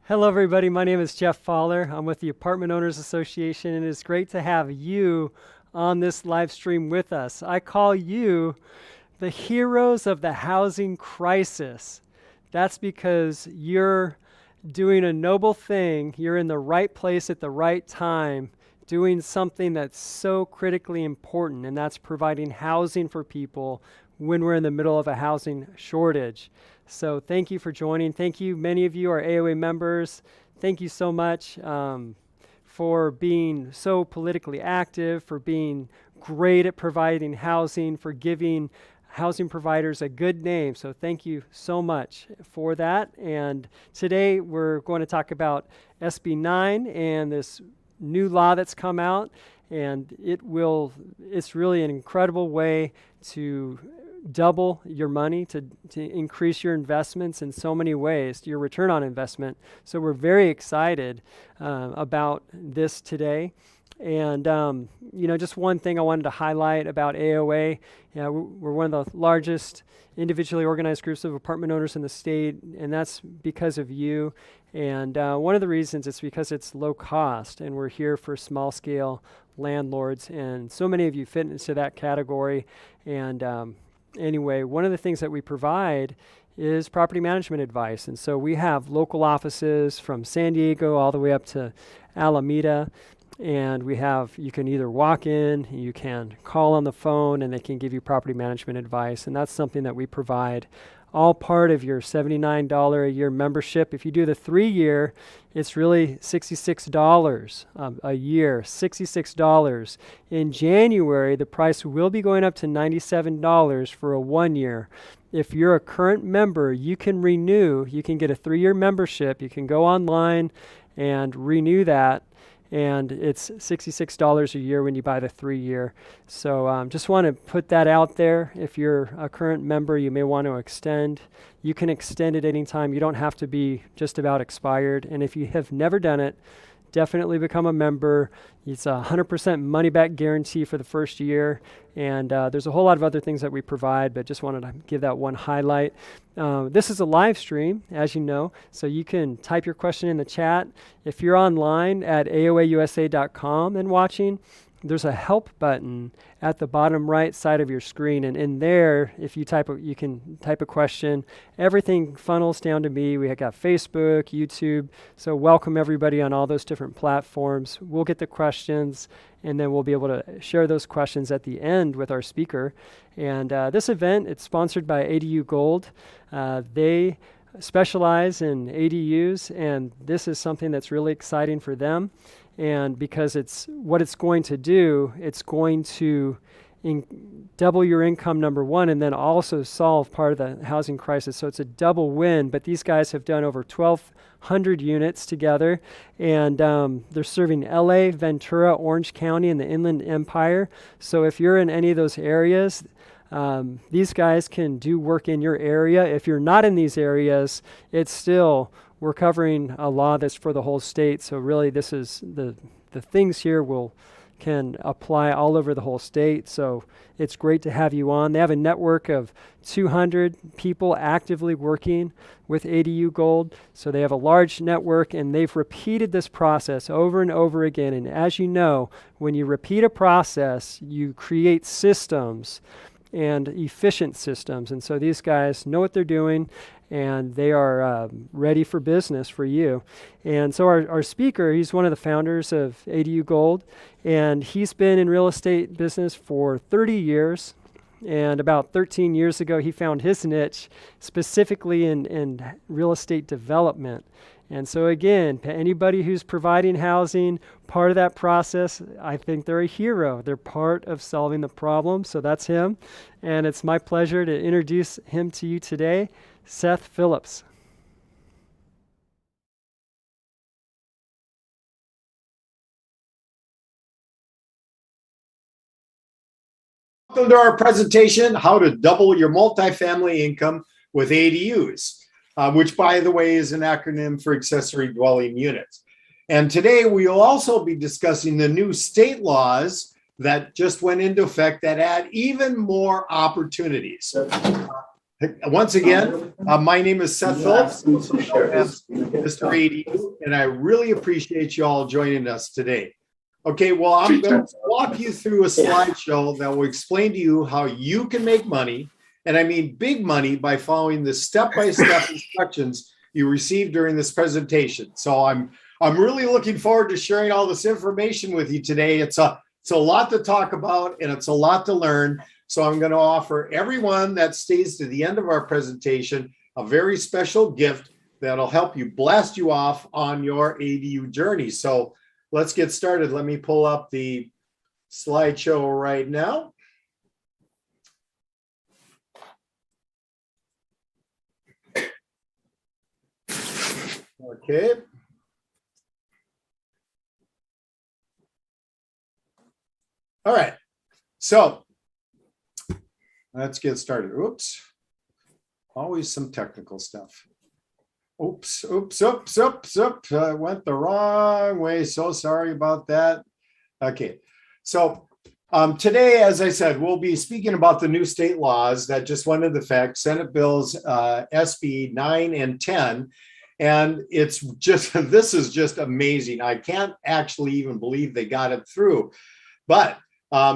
Hello, everybody. My name is Jeff Fowler. I'm with the Apartment Owners Association, and it's great to have you on this live stream with us. I call you the heroes of the housing crisis. That's because you're doing a noble thing. You're in the right place at the right time, doing something that's so critically important, and that's providing housing for people when we're in the middle of a housing shortage. So thank you for joining. Thank you. Many of you are AOA members. Thank you so much for being so politically active, for being great at providing housing, for giving housing providers a good name. So thank you so much for that. And today we're going to talk about SB9 and this new law that's come out. And it's really an incredible way to double your money, to increase your investments in so many ways, your return on investment. So we're very excited about this today. And, just one thing I wanted to highlight about AOA, we're one of the largest individually organized groups of apartment owners in the state, and that's because of you. And one of the reasons is because it's low cost, and we're here for small scale landlords, and so many of you fit into that category. And anyway, one of the things that we provide is property management advice. And so we have local offices from San Diego all the way up to Alameda. And you can either walk in, you can call on the phone, and they can give you property management advice. And that's something that we provide, all part of your $79 a year membership. If you do the 3-year, it's really $66 a year, $66. In January, the price will be going up to $97 for a 1-year. If you're a current member, you can renew. You can get a 3-year membership. You can go online and renew that. And it's $66 a year when you buy the 3-year. So just want to put that out there. If you're a current member, you may want to extend. You can extend it anytime. You don't have to be just about expired. And if you have never done it, definitely become a member. It's a 100% money back guarantee for the first year. And there's a whole lot of other things that we provide, but just wanted to give that one highlight. This is a live stream, as you know, so you can type your question in the chat. If you're online at aoausa.com and watching, there's a help button at the bottom right side of your screen, and in there, if you you can type a question. Everything funnels down to me. We got Facebook, YouTube, so welcome everybody on all those different platforms. We'll get the questions, and then we'll be able to share those questions at the end with our speaker. And this event, it's sponsored by ADU Gold. They specialize in ADUs, and this is something that's really exciting for them. And because it's going to double your income, number one, and then also solve part of the housing crisis. So it's a double win. But these guys have done over 1,200 units together, and they're serving LA, Ventura, Orange County, and the Inland Empire. So if you're in any of those areas, these guys can do work in your area. If you're not in these areas, we're covering a law that's for the whole state. So really, this is the things here can apply all over the whole state. So it's great to have you on. They have a network of 200 people actively working with ADU Gold. So they have a large network, and they've repeated this process over and over again. And as you know, when you repeat a process, you create systems and efficient systems. And so these guys know what they're doing, and they are ready for business for you. And so our speaker, he's one of the founders of ADU Gold, and he's been in real estate business for 30 years. And about 13 years ago, he found his niche specifically in real estate development. And so again, anybody who's providing housing, part of that process, I think they're a hero. They're part of solving the problem. So that's him. And it's my pleasure to introduce him to you today, Seth Phillips. Welcome to our presentation, How to Double Your Multifamily Income with ADUs, which, by the way, is an acronym for accessory dwelling units. And today we will also be discussing the new state laws that just went into effect that add even more opportunities. Once again, my name is Seth Phillips, also known as Mr. ADU, and I really appreciate you all joining us today. Okay, well, I'm going to walk you through a slideshow that will explain to you how you can make money, and I mean big money, by following the step-by-step instructions you received during this presentation. So I'm really looking forward to sharing all this information with you today. It's a lot to talk about, and it's a lot to learn. So I'm going to offer everyone that stays to the end of our presentation a very special gift that'll help you blast you off on your ADU journey. So let's get started. Let me pull up the slideshow right now. Okay. All right. So let's get started. Oops. Always some technical stuff. Oops. I went the wrong way. So sorry about that. Okay. So today, as I said, we'll be speaking about the new state laws that just went into effect, Senate bills SB9 and 10. And it's just, this is just amazing. I can't actually even believe they got it through. But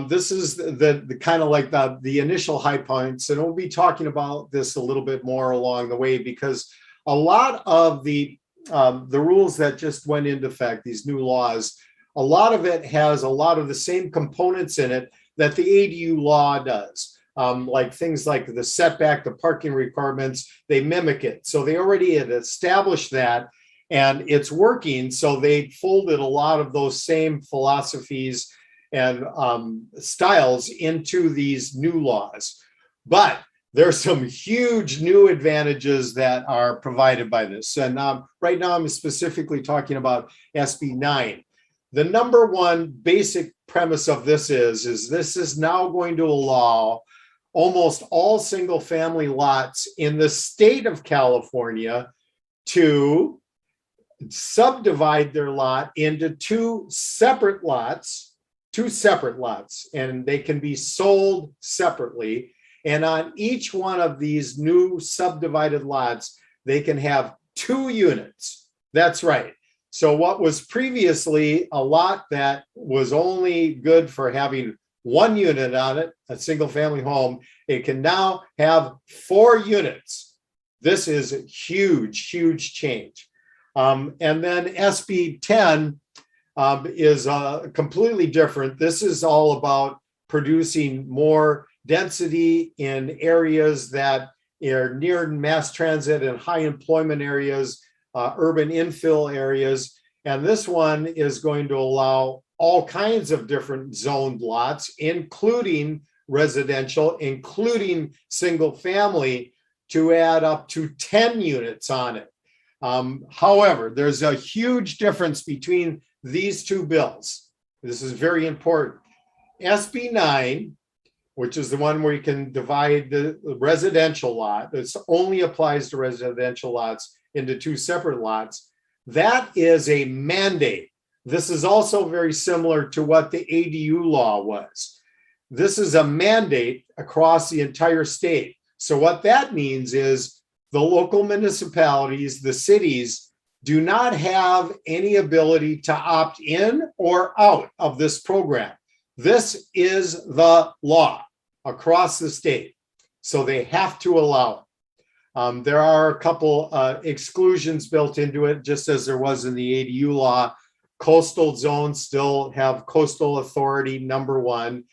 this is the kind of like the initial high points, and we'll be talking about this a little bit more along the way, because a lot of the rules that just went into effect, these new laws, a lot of it has a lot of the same components in it that the ADU law does. Like things like the setback, the parking requirements, they mimic it. So they already had established that, and it's working. So they folded a lot of those same philosophies and styles into these new laws. But there's some huge new advantages that are provided by this. And right now I'm specifically talking about SB9. The number one basic premise of this is this is now going to allow almost all single family lots in the state of California to subdivide their lot into two separate lots, and they can be sold separately. And on each one of these new subdivided lots, they can have 2 units. That's right. So what was previously a lot that was only good for having 1 unit on it, a single family home, it can now have 4 units. This is a huge, huge change. And then SB10 is completely different. This is all about producing more density in areas that are near mass transit and high employment areas, urban infill areas. And this one is going to allow all kinds of different zoned lots, including residential, including single family, to add up to 10 units on it. However, there's a huge difference between these two bills. This is very important. SB9, which is the one where you can divide the residential lot, this only applies to residential lots, into 2 separate lots. That is a mandate. This is also very similar to what the ADU law was. This is a mandate across the entire state. So what that means is the local municipalities, the cities, do not have any ability to opt in or out of this program. This is the law across the state. So they have to allow it. There are a couple exclusions built into it, just as there was in the ADU law. Coastal zones still have coastal authority, number 1.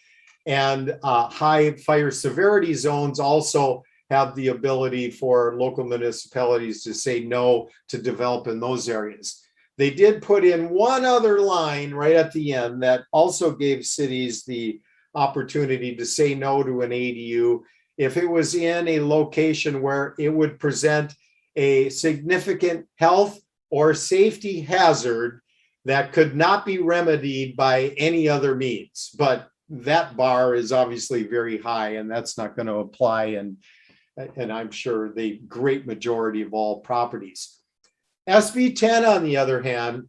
And high fire severity zones also have the ability for local municipalities to say no to develop in those areas. They did put in one other line right at the end that also gave cities the opportunity to say no to an ADU if it was in a location where it would present a significant health or safety hazard that could not be remedied by any other means. But that bar is obviously very high, and that's not going to apply in, and I'm sure, the great majority of all properties. SB10, on the other hand,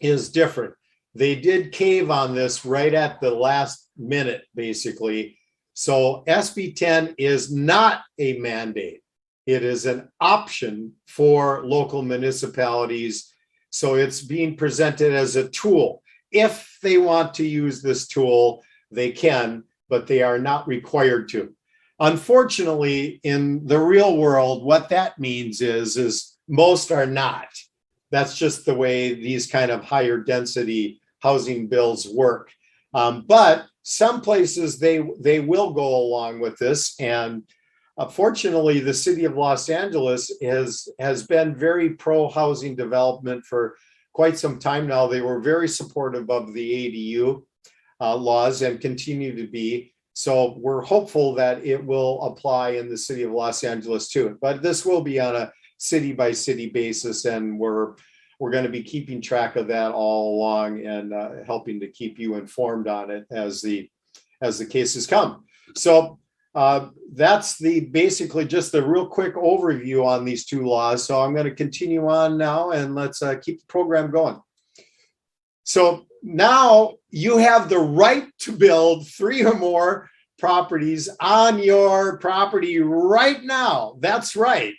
is different. They did cave on this right at the last minute, basically. So SB10 is not a mandate. It is an option for local municipalities. So it's being presented as a tool. If they want to use this tool, they can, but they are not required to. Unfortunately, in the real world, what that means is most are not. That's just the way these kind of higher density housing bills work. But some places they will go along with this. And fortunately, the city of Los Angeles has been very pro housing development for quite some time now. They were very supportive of the ADU laws and continue to be. So we're hopeful that it will apply in the city of Los Angeles too. But this will be on a city by city basis, and we're going to be keeping track of that all along and helping to keep you informed on it as the cases come. So that's basically just a real quick overview on these two laws. So I'm going to continue on now, and let's keep the program going. So now you have the right to build 3 or more properties on your property right now. That's right.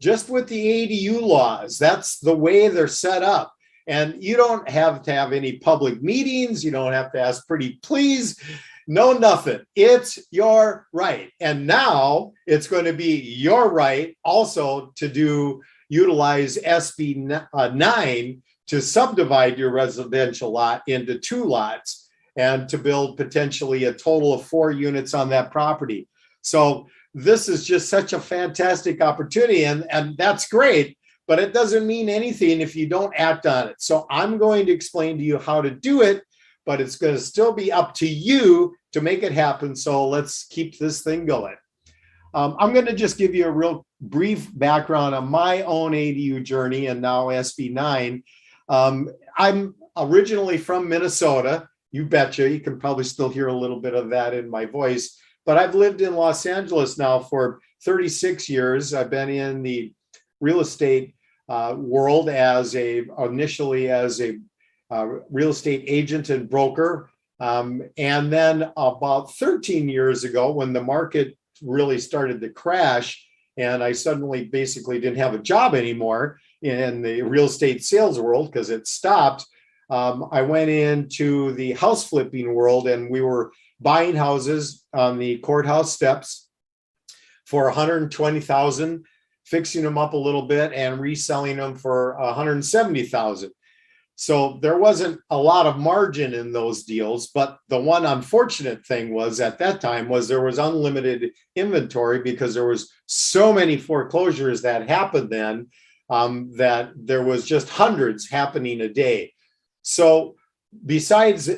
Just with the ADU laws, that's the way they're set up. And you don't have to have any public meetings. You don't have to ask pretty please. No, nothing. It's your right. And now it's going to be your right also to utilize SB9 to subdivide your residential lot into 2 lots and to build potentially a total of 4 units on that property. So this is just such a fantastic opportunity, and that's great, but it doesn't mean anything if you don't act on it. So I'm going to explain to you how to do it, but it's going to still be up to you to make it happen. So let's keep this thing going. I'm going to just give you a real brief background on my own ADU journey and now SB9. I'm originally from Minnesota. You betcha. You can probably still hear a little bit of that in my voice. But I've lived in Los Angeles now for 36 years. I've been in the real estate world initially as a real estate agent and broker. And then about 13 years ago, when the market really started to crash and I suddenly basically didn't have a job anymore in the real estate sales world because it stopped, I went into the house flipping world, and we were buying houses on the courthouse steps for $120,000, fixing them up a little bit and reselling them for $170,000. So there wasn't a lot of margin in those deals, but the one unfortunate thing was at that time was there was unlimited inventory because there was so many foreclosures that happened then that there was just hundreds happening a day. So besides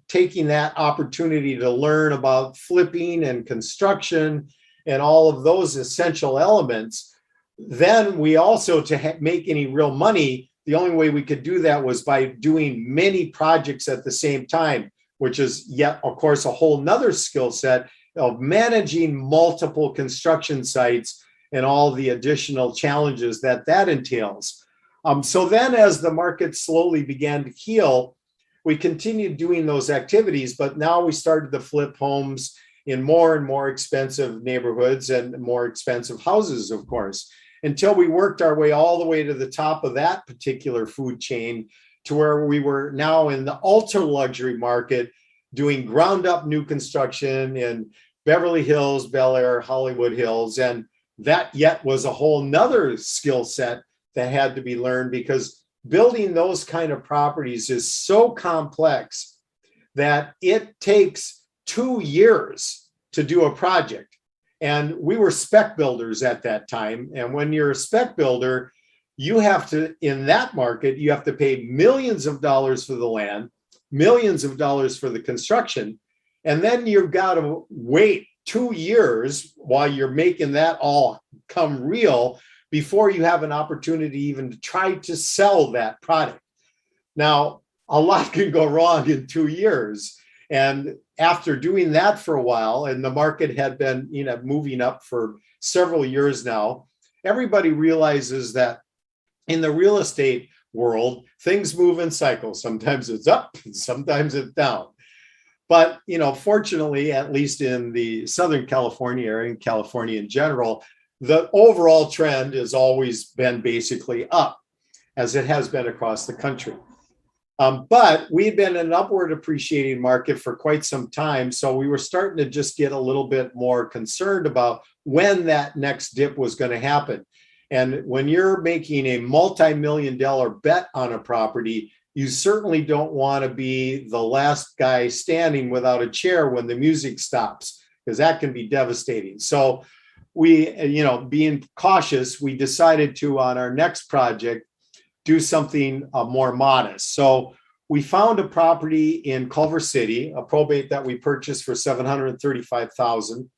taking that opportunity to learn about flipping and construction and all of those essential elements, then we also, to make any real money, the only way we could do that was by doing many projects at the same time, which is yet, of course, a whole nother skill set of managing multiple construction sites and all the additional challenges that entails. So then as the market slowly began to heal, we continued doing those activities, but now we started to flip homes in more and more expensive neighborhoods and more expensive houses, of course, until we worked our way all the way to the top of that particular food chain to where we were now in the ultra luxury market doing ground up new construction in Beverly Hills, Bel Air, Hollywood Hills. And that yet was a whole nother skill set that had to be learned, because building those kind of properties is so complex that it takes 2 years to do a project. And we were spec builders at that time. And when you're a spec builder, you have to, in that market, you have to pay millions of dollars for the land, millions of dollars for the construction. And then you've got to wait 2 years while you're making that all come real before you have an opportunity even to try to sell that product. Now, a lot can go wrong in 2 years. And after doing that for a while, and the market had been, moving up for several years now, everybody realizes that in the real estate world, things move in cycles. Sometimes it's up, and sometimes it's down. But, fortunately, at least in the Southern California area and California in general, the overall trend has always been basically up, as it has been across the country. But we've been in an upward appreciating market for quite some time. So we were starting to just get a little bit more concerned about when that next dip was going to happen. And when you're making a multi-million-dollar bet on a property, you certainly don't want to be the last guy standing without a chair when the music stops, because that can be devastating. So we, being cautious, we decided to, on our next project, do something more modest. So we found a property in Culver City, a probate that we purchased for $735,000.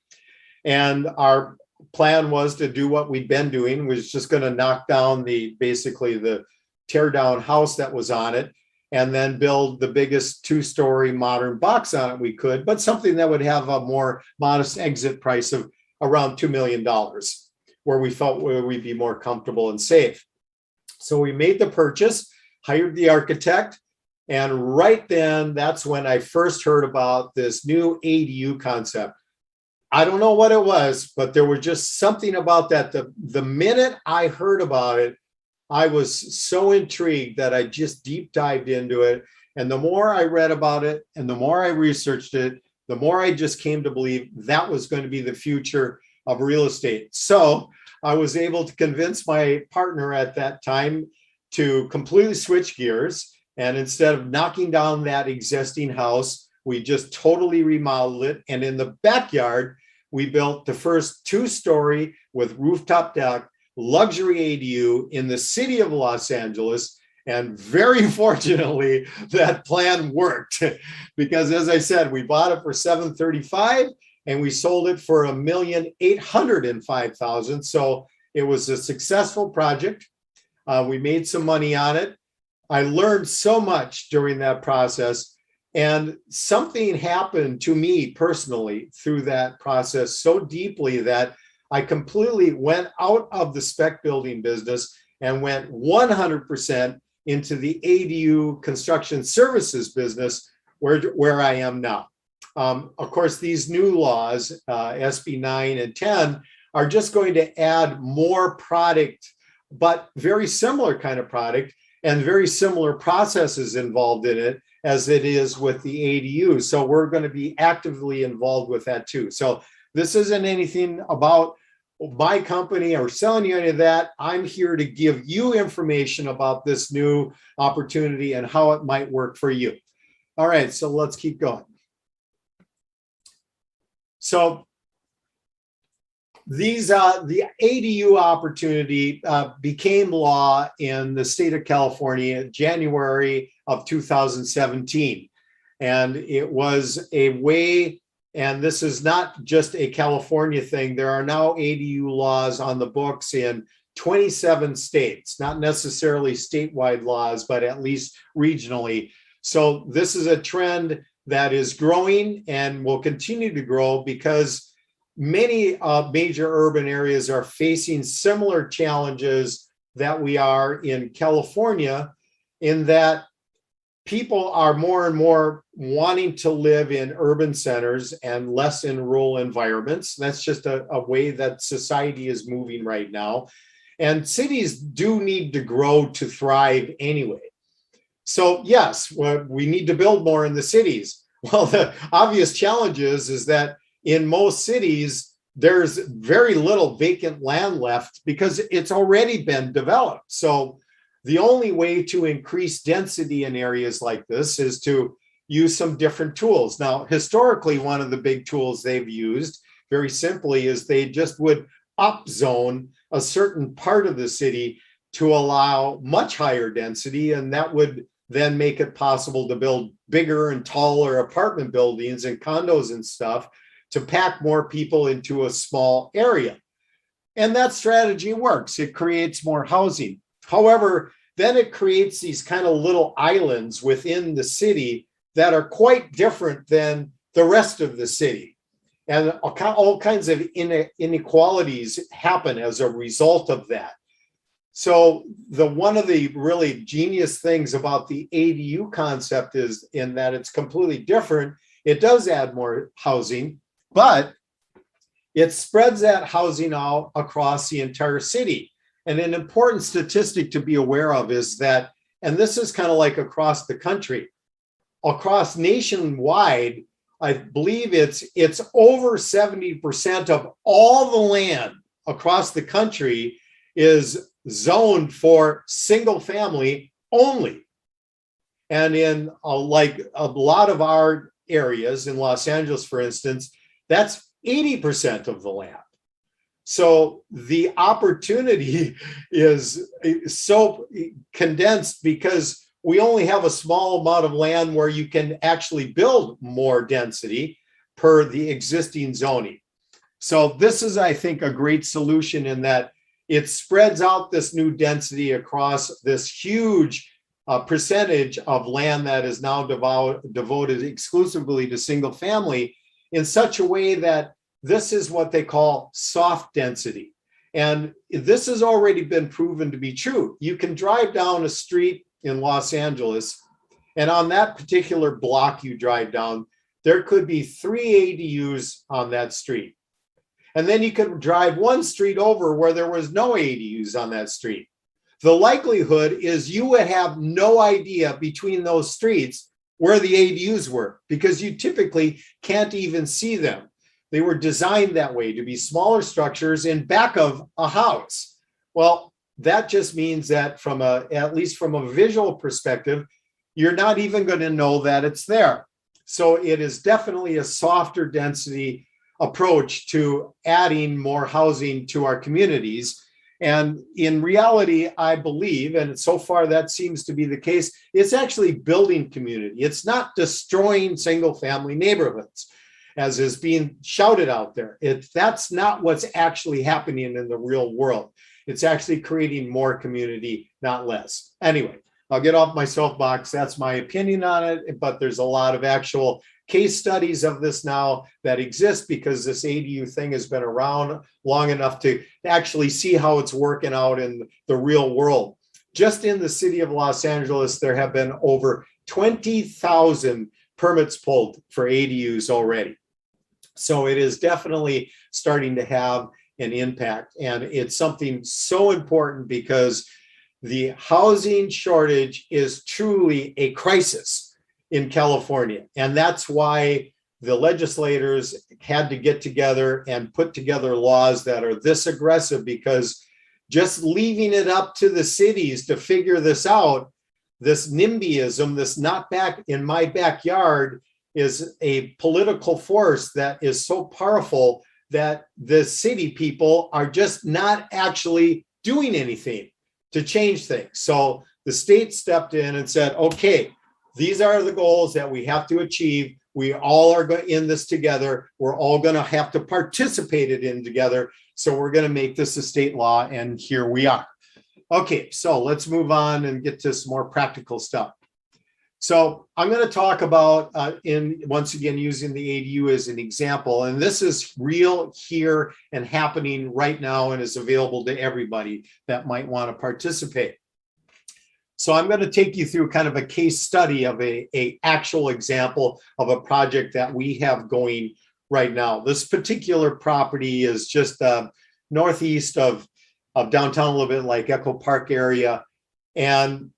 And our plan was to do what we'd been doing, was just going to knock down basically the tear down house that was on it, and then build the biggest 2-story modern box on it we could, but something that would have a more modest exit price of around $2 million, where we felt we'd be more comfortable and safe. So we made the purchase, hired the architect, and right then, that's when I first heard about this new ADU concept. I don't know what it was, but there was just something about that. The minute I heard about it, I was so intrigued that I just deep dived into it. And the more I read about it and the more I researched it, the more I just came to believe that was going to be the future of real estate. So I was able to convince my partner at that time to completely switch gears. And instead of knocking down that existing house, we just totally remodeled it. And in the backyard, we built the first 2-story with rooftop deck luxury ADU in the city of Los Angeles. And very fortunately, that plan worked, because as I said, we bought it for $735,000 and we sold it for $1,805,000. So it was a successful project. We made some money on it. I learned so much during that process, and something happened to me personally through that process so deeply that I completely went out of the spec building business and went 100% into the ADU construction services business, where I am now. Of course, these new laws, SB9 and 10, are just going to add more product, but very similar kind of product and very similar processes involved in it as it is with the ADU. So we're going to be actively involved with that too. So this isn't anything about my company or selling you any of that. I'm here to give you information about this new opportunity and how it might work for you. All right, so let's keep going. So the ADU opportunity became law in the state of California in January of 2017. And it was a way, and this is not just a California thing, there are now ADU laws on the books in 27 states, not necessarily statewide laws, but at least regionally. So this is a trend that is growing and will continue to grow, because many major urban areas are facing similar challenges that we are in California, in that people are more and more wanting to live in urban centers and less in rural environments. That's just a way that society is moving right now. And cities do need to grow to thrive anyway. So yes, we need to build more in the cities. Well, the obvious challenge is that in most cities, there's very little vacant land left because it's already been developed. So the only way to increase density in areas like this is to use some different tools. Now, historically, one of the big tools they've used, very simply, is they just would upzone a certain part of the city to allow much higher density, and that would then make it possible to build bigger and taller apartment buildings and condos and stuff to pack more people into a small area. And that strategy works. It creates more housing. However, then it creates these kind of little islands within the city that are quite different than the rest of the city. And all kinds of inequalities happen as a result of that. So one of the really genius things about the ADU concept is in that it's completely different, It does add more housing, but it spreads that housing out across the entire city. And an important statistic to be aware of is that, and this is kind of like across the country, across nationwide, I believe it's over 70% of all the land across the country is zoned for single family only. And in like a lot of our areas in Los Angeles, for instance, that's 80% of the land. So the opportunity is so condensed because we only have a small amount of land where you can actually build more density per the existing zoning. So this is, I think, a great solution in that it spreads out this new density across this huge percentage of land that is now devoted exclusively to single family in such a way that this is what they call soft density. And this has already been proven to be true. You can drive down a street in Los Angeles, and on that particular block you drive down, there could be 3 ADUs on that street. And then you could drive one street over where there was no ADUs on that street. The likelihood is you would have no idea between those streets where the ADUs were, because you typically can't even see them. They were designed that way to be smaller structures in back of a house. Well, that just means that at least from a visual perspective, you're not even going to know that it's there. So it is definitely a softer density approach to adding more housing to our communities. And in reality, I believe, and so far that seems to be the case, it's actually building community. It's not destroying single family neighborhoods, as is being shouted out there. That's not what's actually happening in the real world. It's actually creating more community, not less. Anyway, I'll get off my soapbox. That's my opinion on it, but there's a lot of actual case studies of this now that exist because this ADU thing has been around long enough to actually see how it's working out in the real world. Just in the city of Los Angeles, there have been over 20,000 permits pulled for ADUs already. So it is definitely starting to have an impact. And it's something so important because the housing shortage is truly a crisis in California. And that's why the legislators had to get together and put together laws that are this aggressive, because just leaving it up to the cities to figure this out, this NIMBYism, this not back in my backyard, is a political force that is so powerful that the city people are just not actually doing anything to change things. So the state stepped in and said, okay, these are the goals that we have to achieve. We all are in this together. We're all going to have to participate in together. So we're going to make this a state law, and here we are. Okay, so let's move on and get to some more practical stuff. So I'm going to talk about, once again, using the ADU as an example, and this is real here and happening right now and is available to everybody that might want to participate. So I'm going to take you through kind of a case study of a actual example of a project that we have going right now. This particular property is just northeast of downtown, a little bit like Echo Park area. And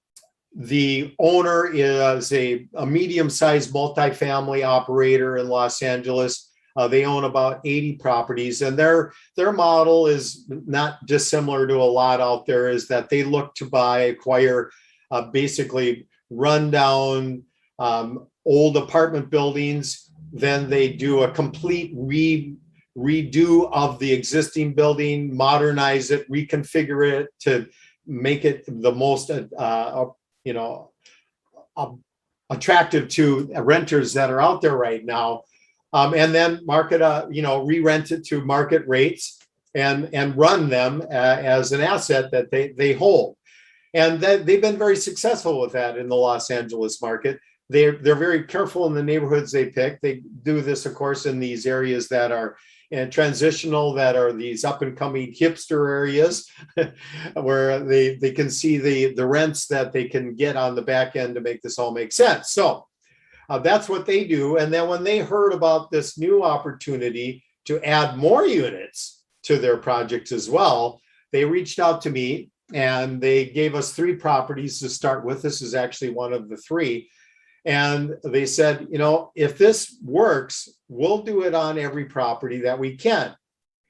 the owner is a medium-sized multifamily operator in Los Angeles. They own about 80 properties, and their model is not dissimilar to a lot out there, is that they look to acquire basically rundown old apartment buildings. Then they do a complete redo of the existing building, modernize it, reconfigure it to make it the most attractive to renters that are out there right now, and then re-rent it to market rates and run them as an asset that they hold. And they've been very successful with that in the Los Angeles market. They're very careful in the neighborhoods they pick. They do this, of course, in these areas that are transitional, that are these up and coming hipster areas where they can see the rents that they can get on the back end to make this all make sense. So That's what they do. And then when they heard about this new opportunity to add more units to their projects as well, they reached out to me and they gave us 3 properties to start with. This is actually one of the 3. And they said, if this works, we'll do it on every property that we can.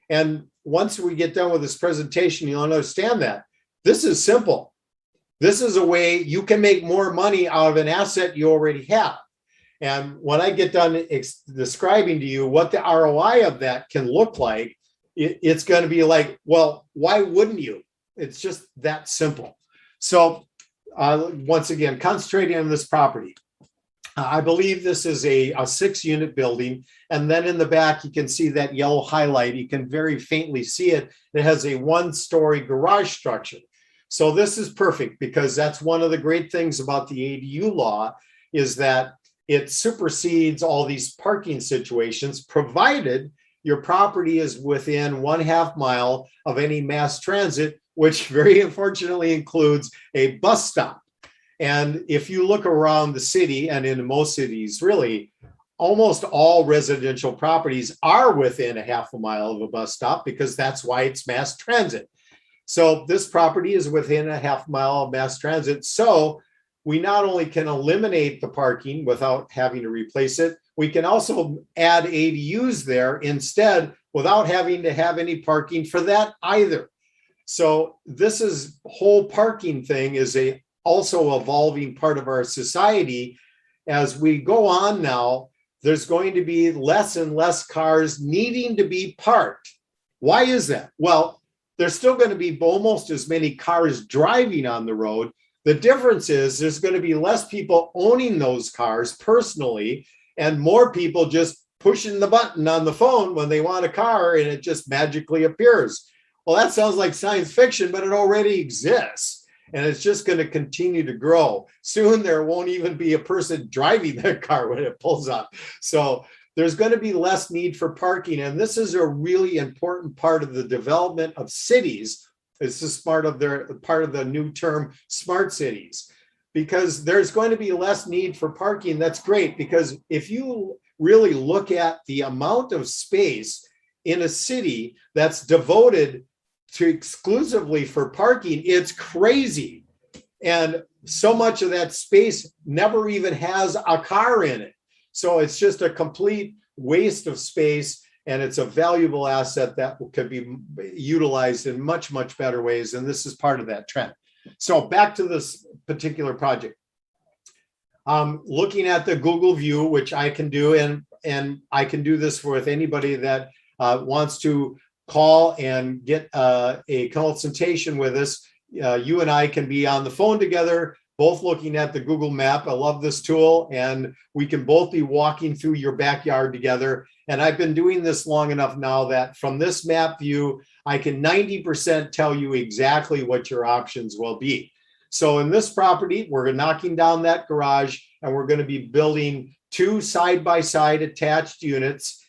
And once we get done with this presentation, you'll understand that this is simple. This is a way you can make more money out of an asset you already have. And when I get done describing to you what the ROI of that can look like, it's going to be like, well, why wouldn't you? It's just that simple. So once again, concentrating on this property. I believe this is a 6-unit building. And then in the back, you can see that yellow highlight. You can very faintly see it. It has a 1-story garage structure. So this is perfect because that's one of the great things about the ADU law is that it supersedes all these parking situations, provided your property is within 1/2 mile of any mass transit, which very unfortunately includes a bus stop. And if you look around the city, and in most cities, really, almost all residential properties are within 1/2 mile of a bus stop because that's why it's mass transit. So this property is within 1/2 mile of mass transit. So we not only can eliminate the parking without having to replace it, we can also add ADUs there instead without having to have any parking for that either. So this whole parking thing is also evolving part of our society. As we go on now, there's going to be less and less cars needing to be parked. Why is that? Well, there's still going to be almost as many cars driving on the road. The difference is there's going to be less people owning those cars personally and more people just pushing the button on the phone when they want a car and it just magically appears. Well, that sounds like science fiction, but it already exists. And it's just going to continue to grow. Soon there won't even be a person driving that car when it pulls up. So there's going to be less need for parking. And this is a really important part of the development of cities. This is part of the new term, smart cities, because there's going to be less need for parking. That's great, because if you really look at the amount of space in a city that's devoted to exclusively for parking, it's crazy. And so much of that space never even has a car in it. So it's just a complete waste of space. And it's a valuable asset that could be utilized in much, much better ways. And this is part of that trend. So back to this particular project. Looking at the Google view, which I can do, and I can do this with anybody that wants to call and get a consultation with us. You and I can be on the phone together, both looking at the Google map. I love this tool, and we can both be walking through your backyard together. And I've been doing this long enough now that from this map view, I can 90% tell you exactly what your options will be. So in this property, we're knocking down that garage, and we're going to be building 2 side-by-side attached units,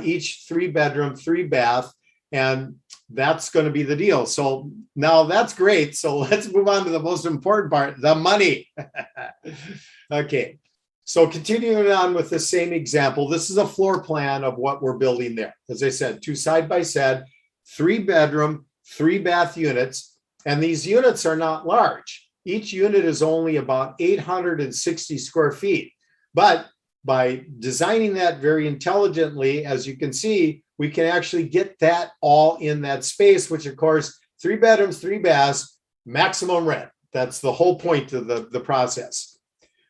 each 3-bedroom, 3-bath, and that's going to be the deal. So now that's great. So let's move on to the most important part, the money. Okay. So continuing on with the same example, this is a floor plan of what we're building there. As I said, 2 side-by-side, 3-bedroom, 3-bath units. And these units are not large. Each unit is only about 860 square feet. But by designing that very intelligently, as you can see, we can actually get that all in that space, which of course, 3 bedrooms, 3 baths, maximum rent. That's the whole point of the process.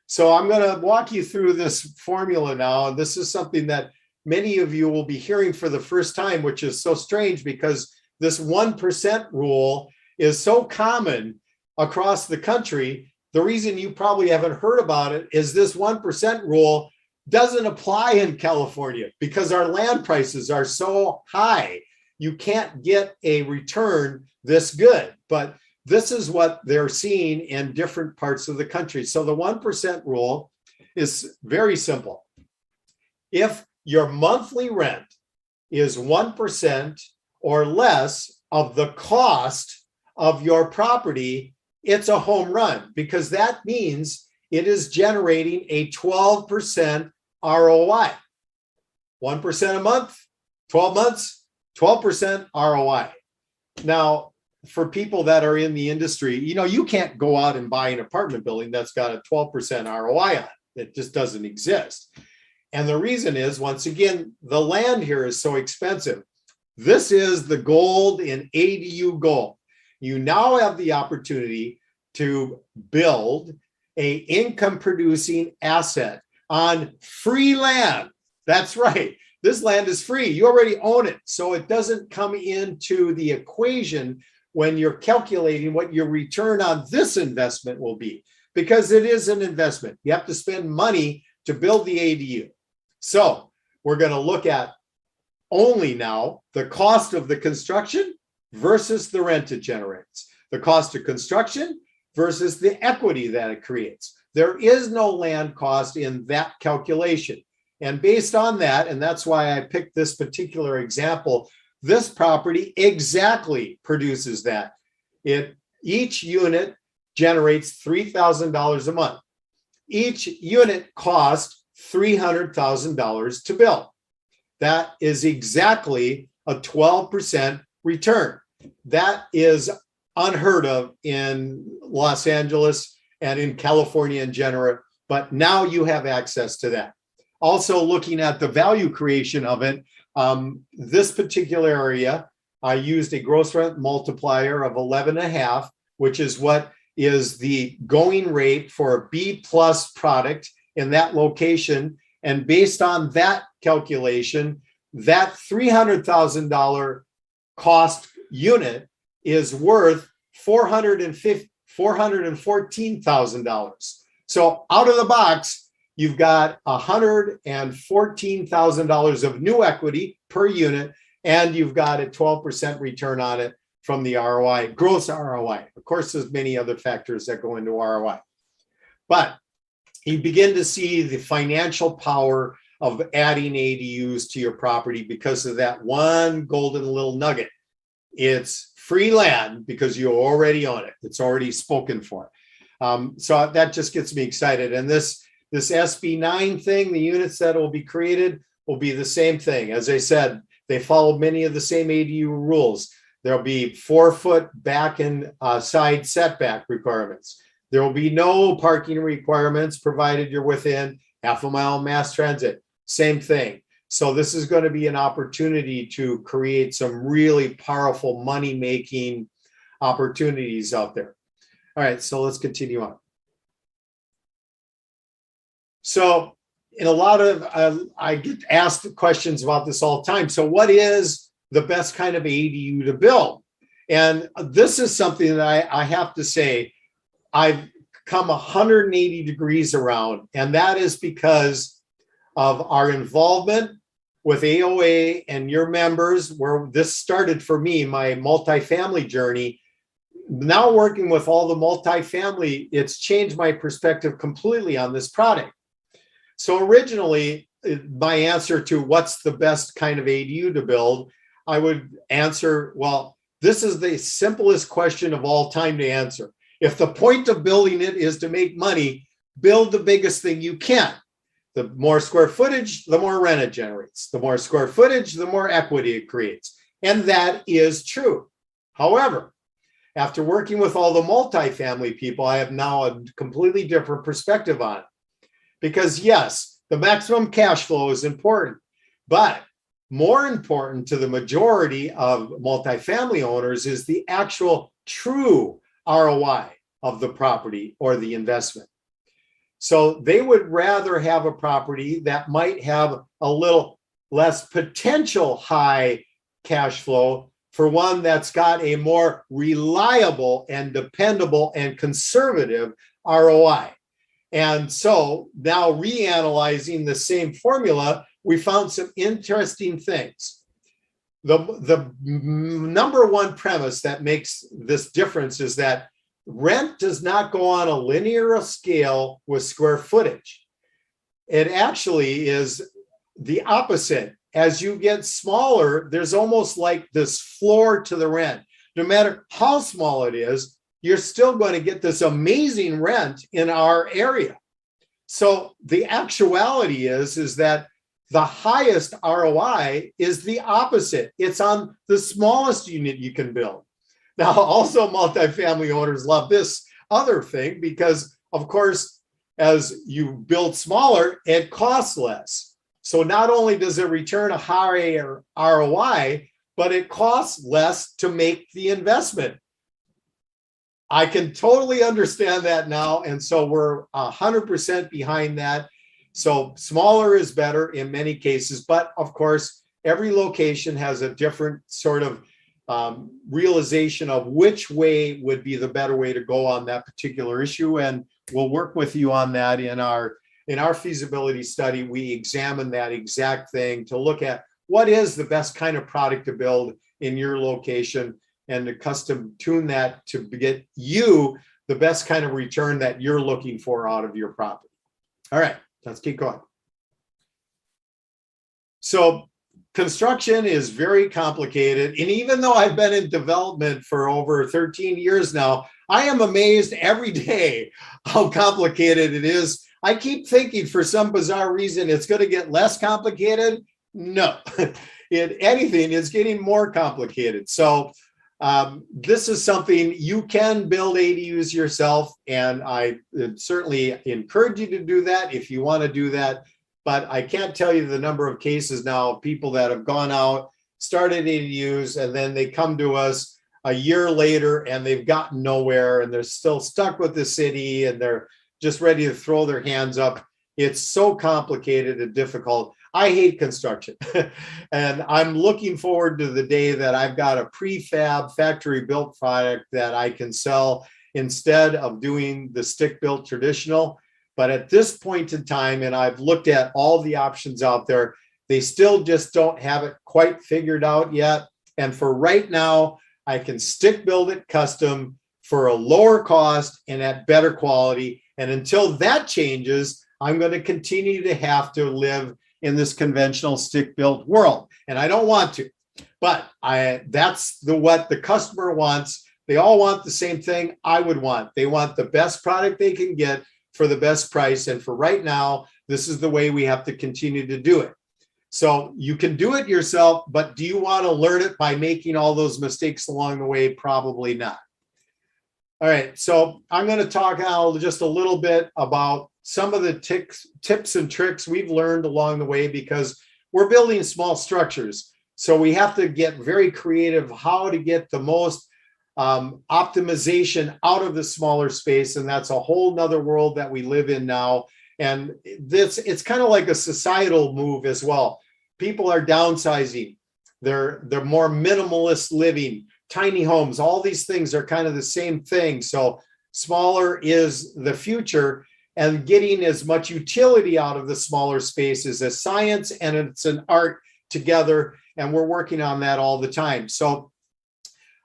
So I'm going to walk you through this formula now. And this is something that many of you will be hearing for the first time, which is so strange because this 1% rule is so common across the country. The reason you probably haven't heard about it is this 1% rule doesn't apply in California because our land prices are so high. You can't get a return this good, but this is what they're seeing in different parts of the country. So the 1% rule is very simple. If your monthly rent is 1% or less of the cost of your property, it's a home run, because that means it is generating a 12% ROI. 1% a month, 12 months, 12% ROI. Now, for people that are in the industry, you can't go out and buy an apartment building that's got a 12% ROI on it. It just doesn't exist. And the reason is, once again, the land here is so expensive. This is the gold in ADU gold. You now have the opportunity to build a income producing asset on free land. That's right. This land is free. You already own it. So it doesn't come into the equation when you're calculating what your return on this investment will be, because it is an investment. You have to spend money to build the ADU. So we're going to look at only now the cost of the construction versus the rent it generates, the cost of construction versus the equity that it creates. There is no land cost in that calculation. And based on that, and that's why I picked this particular example, this property exactly produces that. Each unit generates $3,000 a month. Each unit costs $300,000 to build. That is exactly a 12% return. That is unheard of in Los Angeles and in California in general, but now you have access to that. Also, looking at the value creation of it, this particular area, I used a gross rent multiplier of 11.5, which is what is the going rate for a B+ product in that location. And based on that calculation, that $300,000 cost unit is worth $414,000. So out of the box, you've got $114,000 of new equity per unit, and you've got a 12% return on it from the ROI, gross ROI. Of course, there's many other factors that go into ROI. But you begin to see the financial power of adding ADUs to your property because of that one golden little nugget. It's free land because you already own it. It's already spoken for. So that just gets me excited. And this SB9 thing, the units that will be created will be the same thing. As I said, they follow many of the same ADU rules. There'll be 4-foot back and side setback requirements. There will be no parking requirements provided you're within half a mile mass transit. Same thing. So this is going to be an opportunity to create some really powerful money-making opportunities out there. All right, so let's continue on. So in a lot of, I get asked questions about this all the time. So what is the best kind of ADU to build? And this is something that I have to say, I've come 180 degrees around, and that is because of our involvement with AOA and your members, where this started for me, my multifamily journey. Now working with all the multifamily, it's changed my perspective completely on this product. So originally, my answer to what's the best kind of ADU to build, I would answer, well, this is the simplest question of all time to answer. If the point of building it is to make money, build the biggest thing you can. The more square footage, the more rent it generates. The more square footage, the more equity it creates. And that is true. However, after working with all the multifamily people, I have now a completely different perspective on it. Because yes, the maximum cash flow is important, but more important to the majority of multifamily owners is the actual true ROI of the property or the investment. So they would rather have a property that might have a little less potential high cash flow for one that's got a more reliable and dependable and conservative ROI. And so now reanalyzing the same formula, we found some interesting things. The number one premise that makes this difference is that rent does not go on a linear scale with square footage. It actually is the opposite. As you get smaller, there's almost like this floor to the rent. No matter how small it is, you're still going to get this amazing rent in our area. So the actuality is that the highest ROI is the opposite. It's on the smallest unit you can build. Now, also multifamily owners love this other thing because, of course, as you build smaller, it costs less. So not only does it return a higher ROI, but it costs less to make the investment. I can totally understand that now. And so we're 100% behind that. So smaller is better in many cases. But of course, every location has a different sort of realization of which way would be the better way to go on that particular issue. And we'll work with you on that in our feasibility study. We examine that exact thing to look at what is the best kind of product to build in your location and to custom tune that to get you the best kind of return that you're looking for out of your property. All right, let's keep going. So construction is very complicated. And even though I've been in development for over 13 years now, I am amazed every day how complicated it is. I keep thinking for some bizarre reason it's going to get less complicated. No, anything is getting more complicated. So this is something you can build ADUs yourself, and I certainly encourage you to do that if you want to do that. But I can't tell you the number of cases now of people that have gone out, started ADUs, and then they come to us a year later and they've gotten nowhere and they're still stuck with the city and they're just ready to throw their hands up. It's so complicated and difficult. I hate construction. And I'm looking forward to the day that I've got a prefab factory built product that I can sell instead of doing the stick built traditional. But at this point in time, and I've looked at all the options out there, they still just don't have it quite figured out yet. And for right now, I can stick build it custom for a lower cost and at better quality. And until that changes, I'm going to continue to have to live in this conventional stick built world. And I don't want to, but that's what the customer wants. They all want the same thing I would want. They want the best product they can get for the best price. And for right now, this is the way we have to continue to do it. So you can do it yourself, but do you want to learn it by making all those mistakes along the way? Probably not. All right, so I'm going to talk now just a little bit about some of the tips and tricks we've learned along the way, because we're building small structures. So we have to get very creative how to get the most optimization out of the smaller space. And that's a whole nother world that we live in now. And it's kind of like a societal move as well. People are downsizing. They're more minimalist living, tiny homes, all these things are kind of the same thing. So smaller is the future, and getting as much utility out of the smaller space is a science and it's an art together. And we're working on that all the time. So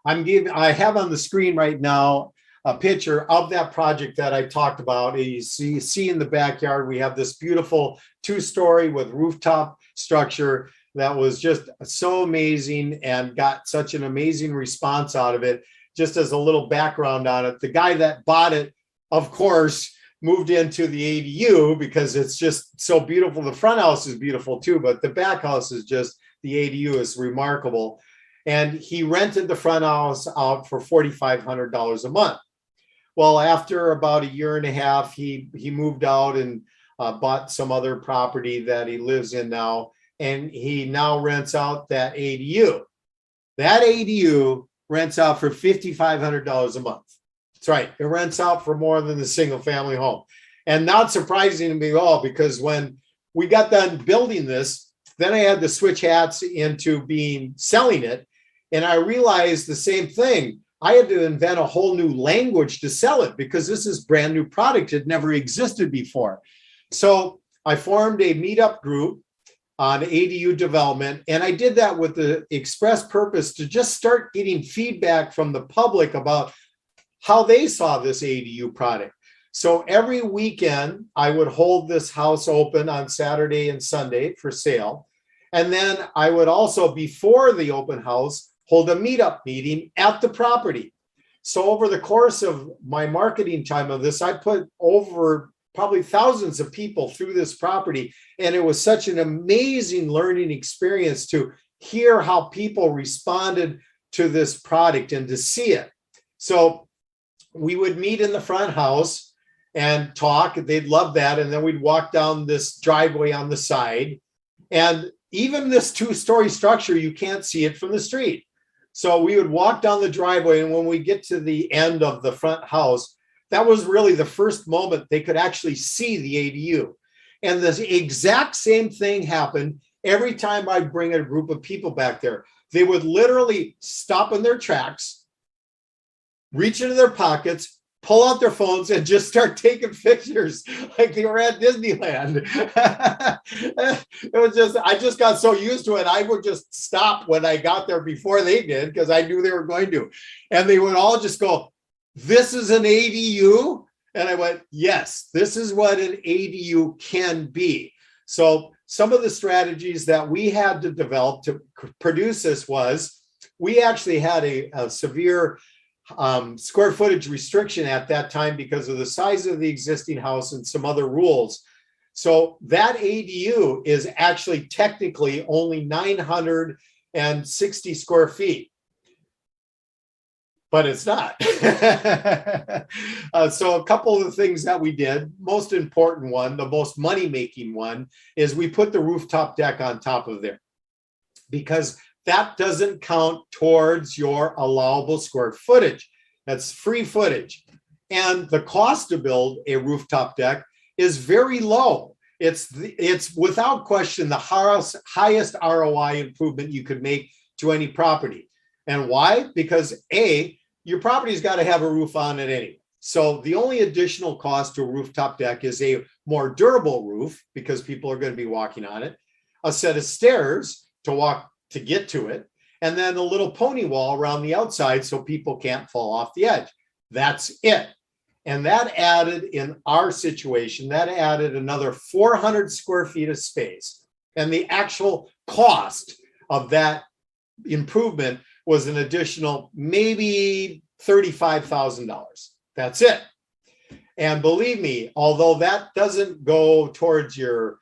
I have on the screen right now a picture of that project that I talked about. You see in the backyard, we have this beautiful 2-story with rooftop structure that was just so amazing and got such an amazing response out of it. Just as a little background on it, the guy that bought it, of course, moved into the ADU because it's just so beautiful. The front house is beautiful too, but the back house is just, the ADU is remarkable. And he rented the front house out for $4,500 a month. Well, after about a year and a half, he moved out and bought some other property that he lives in now. And he now rents out that ADU. That ADU rents out for $5,500 a month. That's right. It rents out for more than the single family home. And not surprising to me at all, because when we got done building this, then I had to switch hats into selling it. And I realized the same thing. I had to invent a whole new language to sell it because this is brand new product. It never existed before. So I formed a meetup group on ADU development. And I did that with the express purpose to just start getting feedback from the public about how they saw this ADU product. So every weekend, I would hold this house open on Saturday and Sunday for sale. And then I would also, before the open house, hold a meetup meeting at the property. So over the course of my marketing time of this, I put over probably thousands of people through this property. And it was such an amazing learning experience to hear how people responded to this product and to see it. So we would meet in the front house and talk. They'd love that. And then we'd walk down this driveway on the side. And even this two-story structure, you can't see it from the street. So we would walk down the driveway. And when we get to the end of the front house, that was really the first moment they could actually see the ADU. And the exact same thing happened every time I'd bring a group of people back there. They would literally stop in their tracks, reach into their pockets, pull out their phones, and just start taking pictures like they were at Disneyland. It was just, I just got so used to it. I would just stop when I got there before they did, because I knew they were going to. And they would all just go, "This is an ADU?" And I went, "Yes, this is what an ADU can be." So some of the strategies that we had to develop to produce this was, we actually had a severe square footage restriction at that time because of the size of the existing house and some other rules. So that ADU is actually technically only 960 square feet, but it's not. So a couple of the things that we did, most important one, the most money-making one, is we put the rooftop deck on top of there, because that doesn't count towards your allowable square footage. That's free footage. And the cost to build a rooftop deck is very low. It's without question the highest ROI improvement you could make to any property. And why? Because A, your property's got to have a roof on it anyway. So the only additional cost to a rooftop deck is a more durable roof, because people are going to be walking on it, a set of stairs to get to it, and then a little pony wall around the outside so people can't fall off the edge. That's it. And that added, in our situation, that added another 400 square feet of space. And the actual cost of that improvement was an additional maybe $35,000. That's it. And believe me, although that doesn't go towards your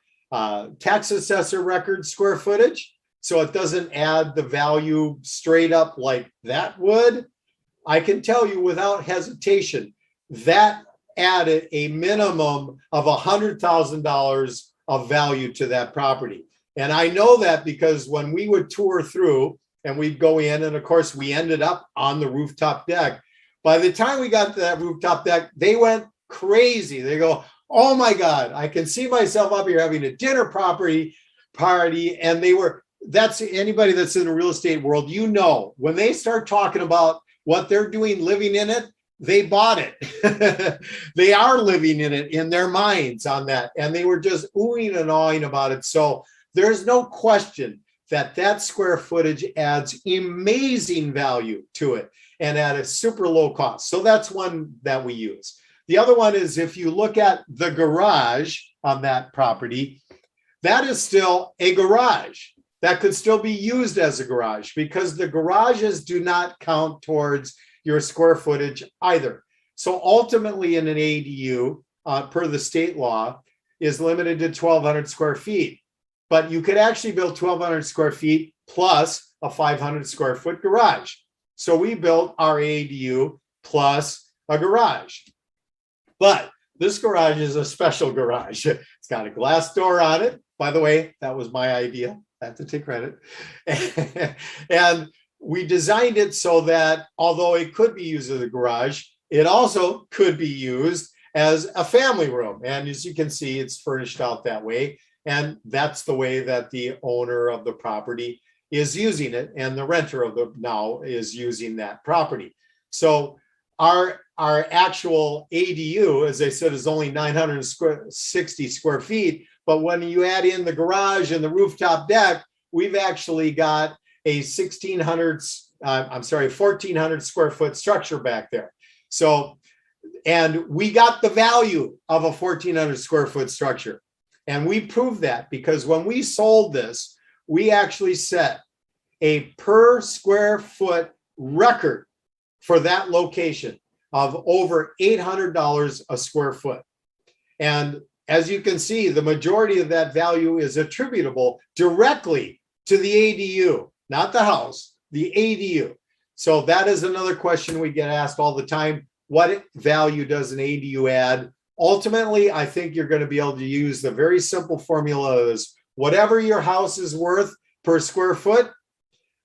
tax assessor record square footage, so it doesn't add the value straight up like that would, I can tell you without hesitation, that added a minimum of $100,000 of value to that property. And I know that because when we would tour through and we'd go in, and of course we ended up on the rooftop deck, by the time we got to that rooftop deck, they went crazy. They go, "Oh my God, I can see myself up here having a dinner party." And that's anybody that's in the real estate world, when they start talking about what they're doing, living in it, they bought it. They are living in it in their minds on that. And they were just oohing and awing about it. So there's no question that square footage adds amazing value to it and at a super low cost. So that's one that we use. The other one is, if you look at the garage on that property, that is still a garage. That could still be used as a garage, because the garages do not count towards your square footage either. So ultimately in an ADU, per the state law, is limited to 1,200 square feet. But you could actually build 1,200 square feet plus a 500 square foot garage. So we built our ADU plus a garage. But this garage is a special garage. It's got a glass door on it. By the way, that was my idea. I have to take credit. And we designed it so that although it could be used as a garage, it also could be used as a family room. And as you can see, it's furnished out that way. And that's the way that the owner of the property is using it. And the renter of the now is using that property. So our actual ADU, as I said, is only 960 square feet. But when you add in the garage and the rooftop deck, we've actually got a 1,400 square foot structure back there. So, and we got the value of a 1,400 square foot structure. And we proved that because when we sold this, we actually set a per square foot record for that location of over $800 a square foot. And as you can see, the majority of that value is attributable directly to the ADU, not the house, the ADU. So that is another question we get asked all the time. What value does an ADU add? Ultimately, I think you're going to be able to use the very simple formula is whatever your house is worth per square foot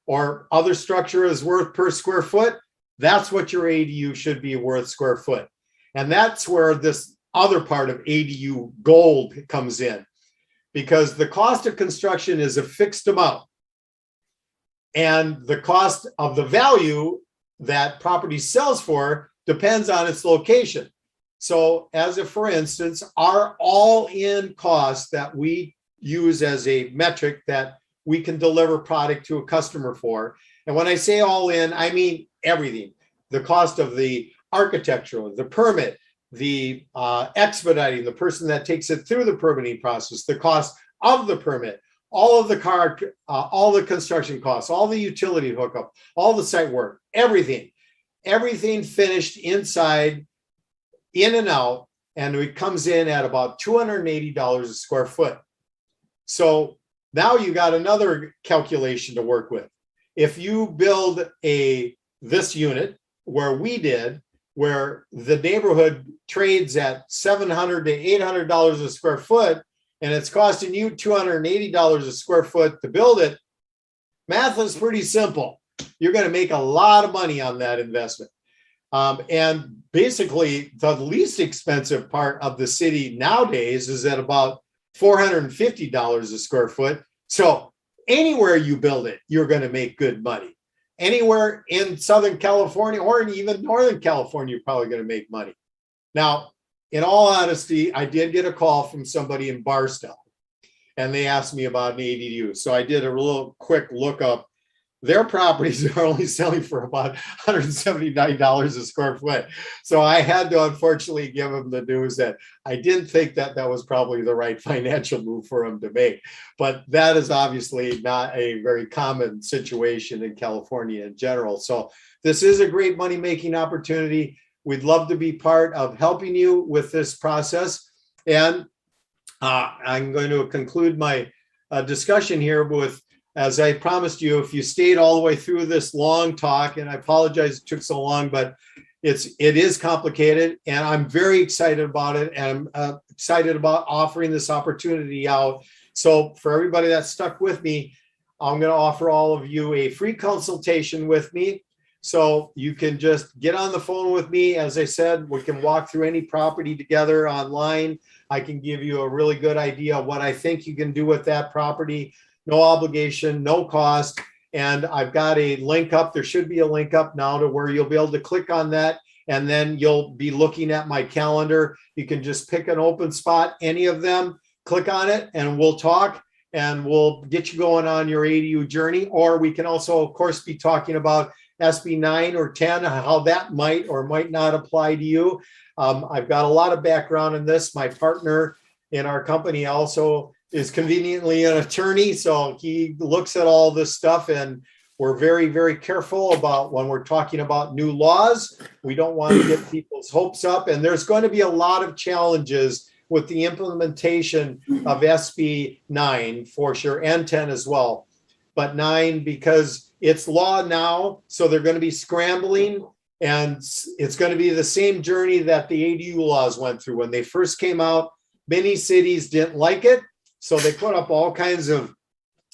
or other structure is worth per square foot, that's what your ADU should be worth square foot. And that's where this other part of ADU gold comes in, because the cost of construction is a fixed amount. And the cost of the value that property sells for depends on its location. So as a, for instance, our all-in cost that we use as a metric that we can deliver product to a customer for. And when I say all in, I mean everything. The cost of the architectural, the permit, the expediting, the person that takes it through the permitting process, the cost of the permit, all of the all the construction costs, all the utility hookup, all the site work, everything finished inside, in and out, and it comes in at about $280 a square foot. So now you got another calculation to work with. If you build this unit where we did, where the neighborhood trades at $700 to $800 a square foot, and it's costing you $280 a square foot to build it, math is pretty simple. You're going to make a lot of money on that investment. And basically, the least expensive part of the city nowadays is at about $450 a square foot. So anywhere you build it, you're going to make good money. Anywhere in Southern California or even Northern California, you're probably going to make money. Now, in all honesty, I did get a call from somebody in Barstow, and they asked me about an ADU. So I did a little quick look up. Their properties are only selling for about $179 a square foot. So I had to unfortunately give them the news that I didn't think that that was probably the right financial move for them to make. But that is obviously not a very common situation in California in general. So this is a great money-making opportunity. We'd love to be part of helping you with this process. And I'm going to conclude my discussion here with, as I promised you, if you stayed all the way through this long talk, and I apologize it took so long, but it is complicated, and I'm very excited about it, and I'm excited about offering this opportunity out. So for everybody that stuck with me, I'm going to offer all of you a free consultation with me. So you can just get on the phone with me. As I said, we can walk through any property together online. I can give you a really good idea of what I think you can do with that property. No obligation, no cost. And I've got a link up. There should be a link up now to where you'll be able to click on that. And then you'll be looking at my calendar. You can just pick an open spot, any of them, click on it, and we'll talk. And we'll get you going on your ADU journey. Or we can also, of course, be talking about SB9 or 10, how that might or might not apply to you. I've got a lot of background in this. My partner in our company also is conveniently an attorney, so he looks at all this stuff, and we're very, very careful about when we're talking about new laws. We don't want to get people's hopes up, and there's going to be a lot of challenges with the implementation of SB9 for sure, and 10 as well. But 9, because it's law now, so they're going to be scrambling, and it's going to be the same journey that the ADU laws went through. When they first came out, many cities didn't like it. So they put up all kinds of,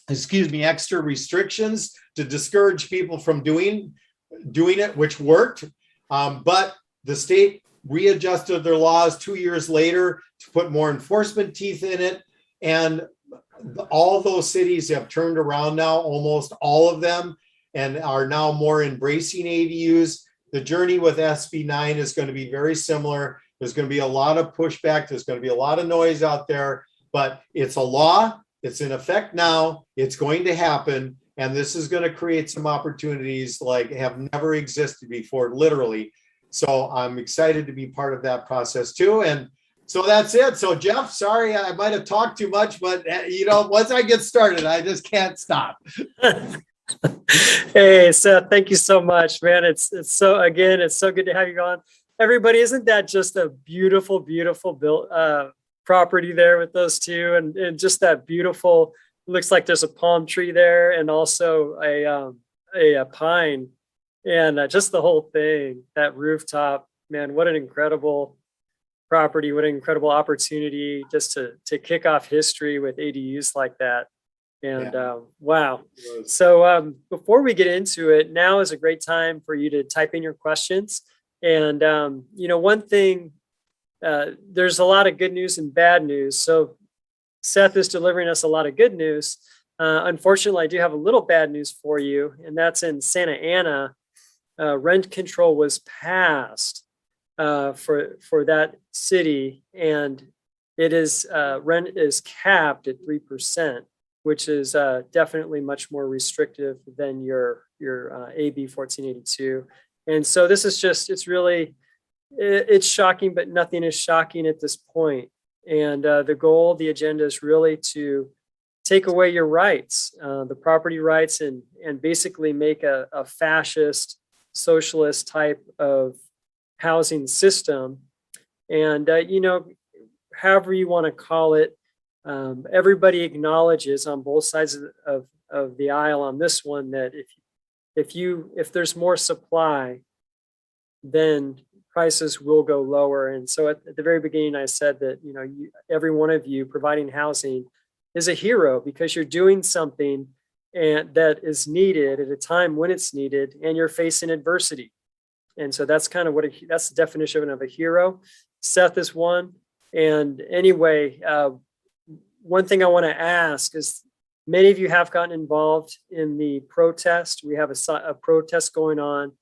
extra restrictions to discourage people from doing it, which worked. But the state readjusted their laws 2 years later to put more enforcement teeth in it. And all those cities have turned around now, almost all of them, and are now more embracing ADUs. The journey with SB9 is going to be very similar. There's going to be a lot of pushback. There's going to be a lot of noise out there. But it's a law, it's in effect now, it's going to happen, and this is going to create some opportunities like have never existed before, literally. So I'm excited to be part of that process too. And so that's it. So Jeff, sorry, I might have talked too much, but once I get started, I just can't stop. Hey, Seth, thank you so much, man. It's so good to have you on. Everybody, isn't that just a beautiful, beautiful property there with those two, and just that beautiful. Looks like there's a palm tree there, and also a pine, and just the whole thing. That rooftop, man, what an incredible property! What an incredible opportunity just to kick off history with ADUs like that. And wow. So before we get into it, now is a great time for you to type in your questions. And one thing, there's a lot of good news and bad news. So Seth is delivering us a lot of good news. Unfortunately, I do have a little bad news for you, and that's in Santa Ana. Rent control was passed for that city, and it is rent is capped at 3%. Which is definitely much more restrictive than your AB 1482. And so this is just, it's shocking, but nothing is shocking at this point. And the agenda is really to take away your rights, the property rights, and basically make a fascist, socialist type of housing system. And, however you want to call it, everybody acknowledges on both sides of the aisle on this one that if there's more supply, then prices will go lower. And so at the very beginning, I said that every one of you providing housing is a hero because you're doing something and that is needed at a time when it's needed, and you're facing adversity. And so that's kind of that's the definition of a hero. Seth is one. And anyway, one thing I want to ask is, many of you have gotten involved in the protest. We have a protest going on.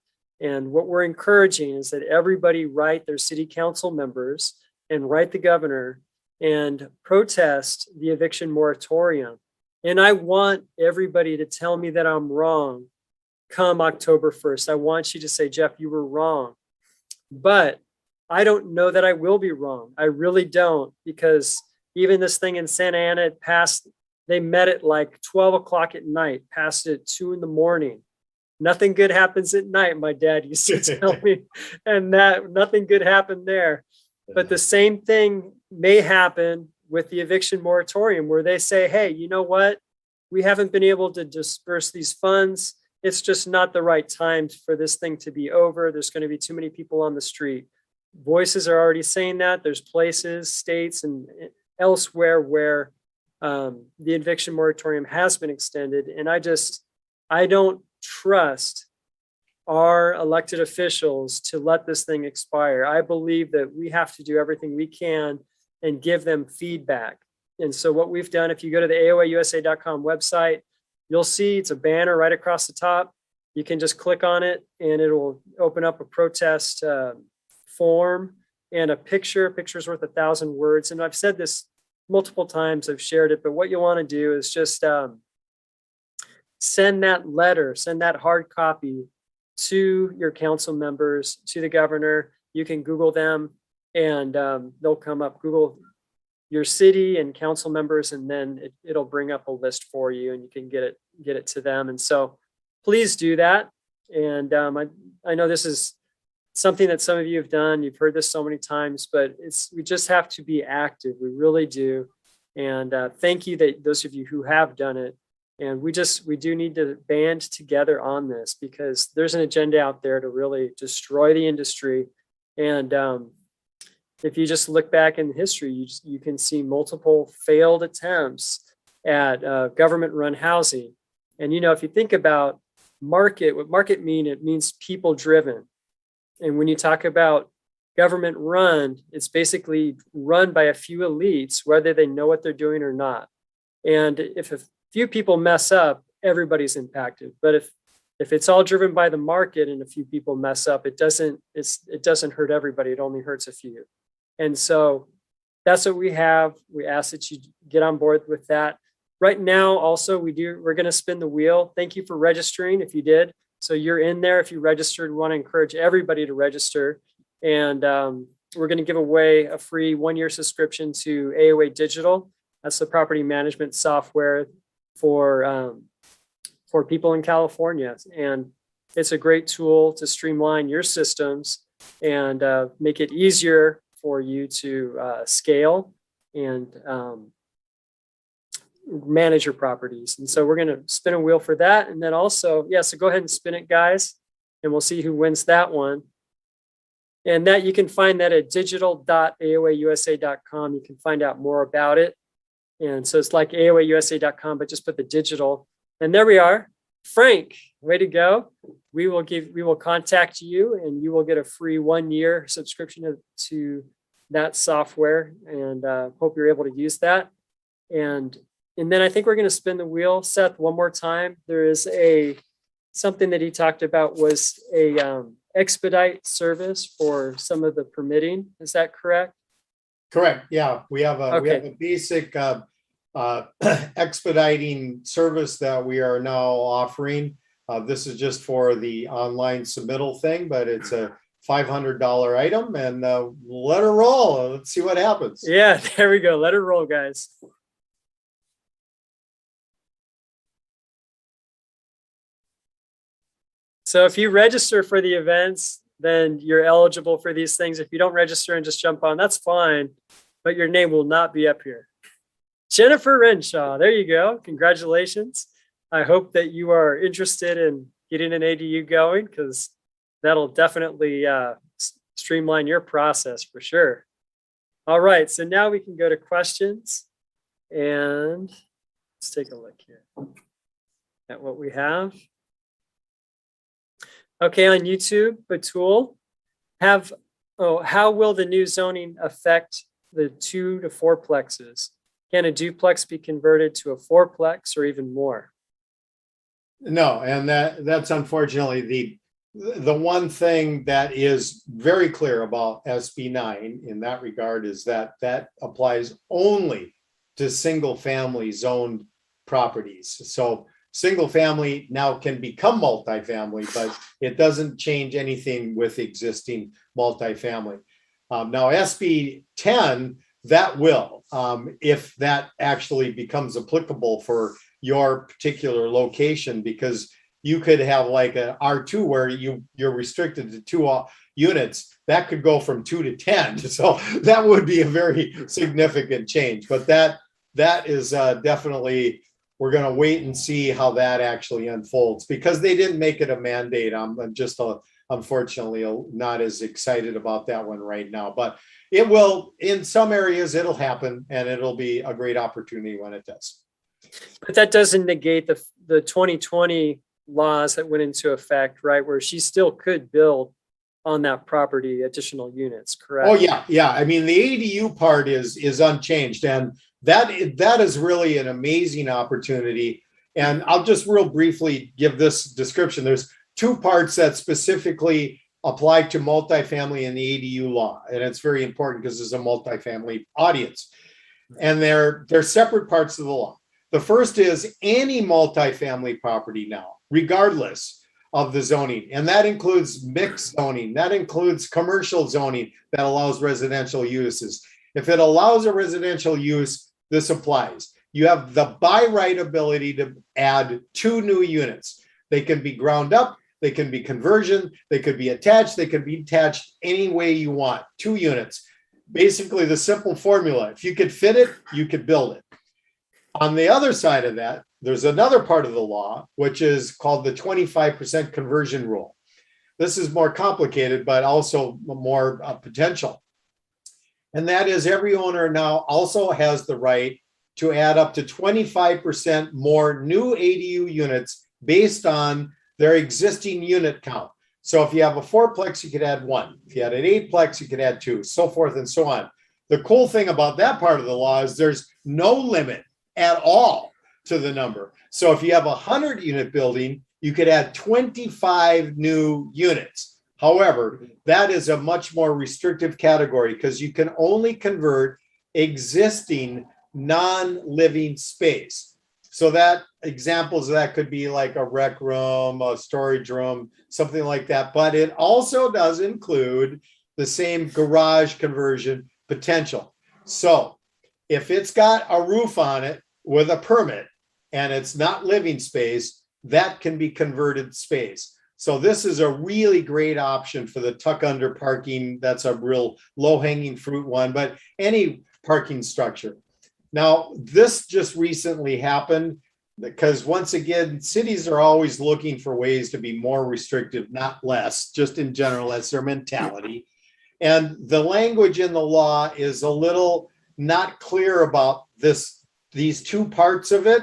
And what we're encouraging is that everybody write their city council members and write the governor and protest the eviction moratorium. And I want everybody to tell me that I'm wrong come October 1st. I want you to say, Jeff, you were wrong. But I don't know that I will be wrong. I really don't, because even this thing in Santa Ana, it passed, they met at like 12 o'clock at night, passed it at 2 a.m. Nothing good happens at night, my dad used to tell me, and that nothing good happened there. But the same thing may happen with the eviction moratorium, where they say, hey, you know what? We haven't been able to disperse these funds. It's just not the right time for this thing to be over. There's going to be too many people on the street. Voices are already saying that. There's places, states, and elsewhere where the eviction moratorium has been extended. And I don't trust our elected officials to let this thing expire. I believe that we have to do everything we can and give them feedback. And so what we've done, if you go to the AOAUSA.com website, you'll see it's a banner right across the top. You can just click on it and it'll open up a protest form and a picture's worth 1,000 words. And I've said this multiple times, I've shared it, but what you want to do is just send that hard copy to your council members, to the governor. You can Google them and they'll come up. Google your city and council members, and then it'll bring up a list for you, and you can get it to them. And so please do that. And I know this is something that some of you have done. You've heard this so many times, but we just have to be active. We really do. And thank you that those of you who have done it. And we do need to band together on this, because there's an agenda out there to really destroy the industry. And if you just look back in history, you can see multiple failed attempts at government-run housing. And if you think about what market it means people-driven. And when you talk about government-run, it's basically run by a few elites, whether they know what they're doing or not. And if a few people mess up, everybody's impacted. But if it's all driven by the market and a few people mess up, it doesn't hurt everybody. It only hurts a few. And so that's what we have. We ask that you get on board with that. Right now, also, we're going to spin the wheel. Thank you for registering if you did. So you're in there. If you registered, we want to encourage everybody to register. And we're going to give away a free 1-year subscription to AOA Digital. That's the property management software for for people in California. And it's a great tool to streamline your systems and make it easier for you to scale and manage your properties. And so we're going to spin a wheel for that. And then also, so go ahead and spin it, guys, and we'll see who wins that one. And that you can find that at digital.aoausa.com. You can find out more about it. And so it's like aoausa.com, but just put the digital. And there we are. Frank, way to go. We will contact you and you will get a free 1-year subscription to that software, and hope you're able to use that. And then I think we're going to spin the wheel, Seth, one more time. There is something that he talked about was a expedite service for some of the permitting. Is that correct? Correct. Yeah, we have a basic expediting service that we are now offering. This is just for the online submittal thing, but it's a $500 item, and let her roll. Let's see what happens. Yeah, there we go. Let her roll, guys. So if you register for the events, then you're eligible for these things. If you don't register and just jump on, that's fine, but your name will not be up here. Jennifer Renshaw, there you go. Congratulations. I hope that you are interested in getting an ADU going, because that'll definitely streamline your process for sure. All right, so now we can go to questions, and let's take a look here at what we have. Okay, on YouTube, Batul, how will the new zoning affect the 2 to 4 plexes? Can a duplex be converted to a 4-plex or even more? No, and that's unfortunately the one thing that is very clear about SB9 in that regard is that applies only to single family zoned properties. So single family now can become multifamily, but it doesn't change anything with existing multifamily. Now SB10, that will, if that actually becomes applicable for your particular location, because you could have like a R2 where you're restricted to 2 units, that could go from 2 to 10. So that would be a very significant change. But that is definitely, we're going to wait and see how that actually unfolds, because they didn't make it a mandate. I'm just unfortunately not as excited about that one right now, but it will, in some areas it'll happen, and it'll be a great opportunity when it does. But that doesn't negate the 2020 laws that went into effect, right? Where she still could build on that property additional units, correct? Oh yeah. I mean, the ADU part is unchanged, and that is really an amazing opportunity. And I'll just real briefly give this description. There's 2 parts that specifically apply to multifamily in the ADU law, and it's very important because there's a multifamily audience, and they're separate parts of the law. The first is any multifamily property now, regardless of the zoning, and that includes mixed zoning, that includes commercial zoning that allows residential uses. If it allows a residential use, this applies. You have the by right ability to add 2 new units. They can be ground up, they can be conversion, they could be attached, they could be attached any way you want. 2 units. Basically the simple formula. If you could fit it, you could build it. On the other side of that, there's another part of the law, which is called the 25% conversion rule. This is more complicated, but also more potential. And that is, every owner now also has the right to add up to 25% more new ADU units based on their existing unit count. So if you have a 4-plex, you could add 1. If you had an 8-plex, you could add 2, so forth and so on. The cool thing about that part of the law is there's no limit at all to the number. So if you have a 100-unit building, you could add 25 new units. However, that is a much more restrictive category, because you can only convert existing non-living space. So that examples of that could be like a rec room, a storage room, something like that. But it also does include the same garage conversion potential. So if it's got a roof on it with a permit and it's not living space, that can be converted space. So this is a really great option for the tuck under parking. That's a real low hanging fruit one, but any parking structure. Now, this just recently happened because once again, cities are always looking for ways to be more restrictive, not less, just in general, that's their mentality. And the language in the law is a little not clear about these two parts of it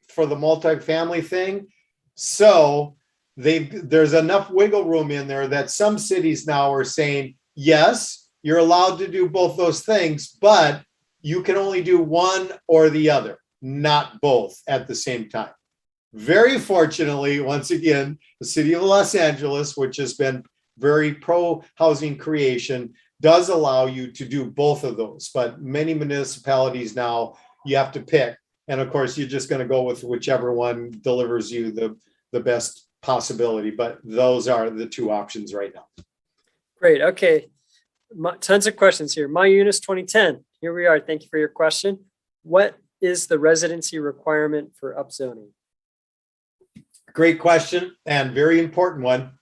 for the multifamily thing. So there's enough wiggle room in there that some cities now are saying, yes, you're allowed to do both those things, but you can only do one or the other, not both at the same time. Very fortunately, once again, the city of Los Angeles, which has been very pro housing creation, does allow you to do both of those. But many municipalities now, you have to pick. And of course, you're just going to go with whichever one delivers you the best possibility. But those are the two options right now. Great. Okay. Tons of questions here. My Eunice 2010. Here we are. Thank you for your question. What is the residency requirement for upzoning? Great question and very important one.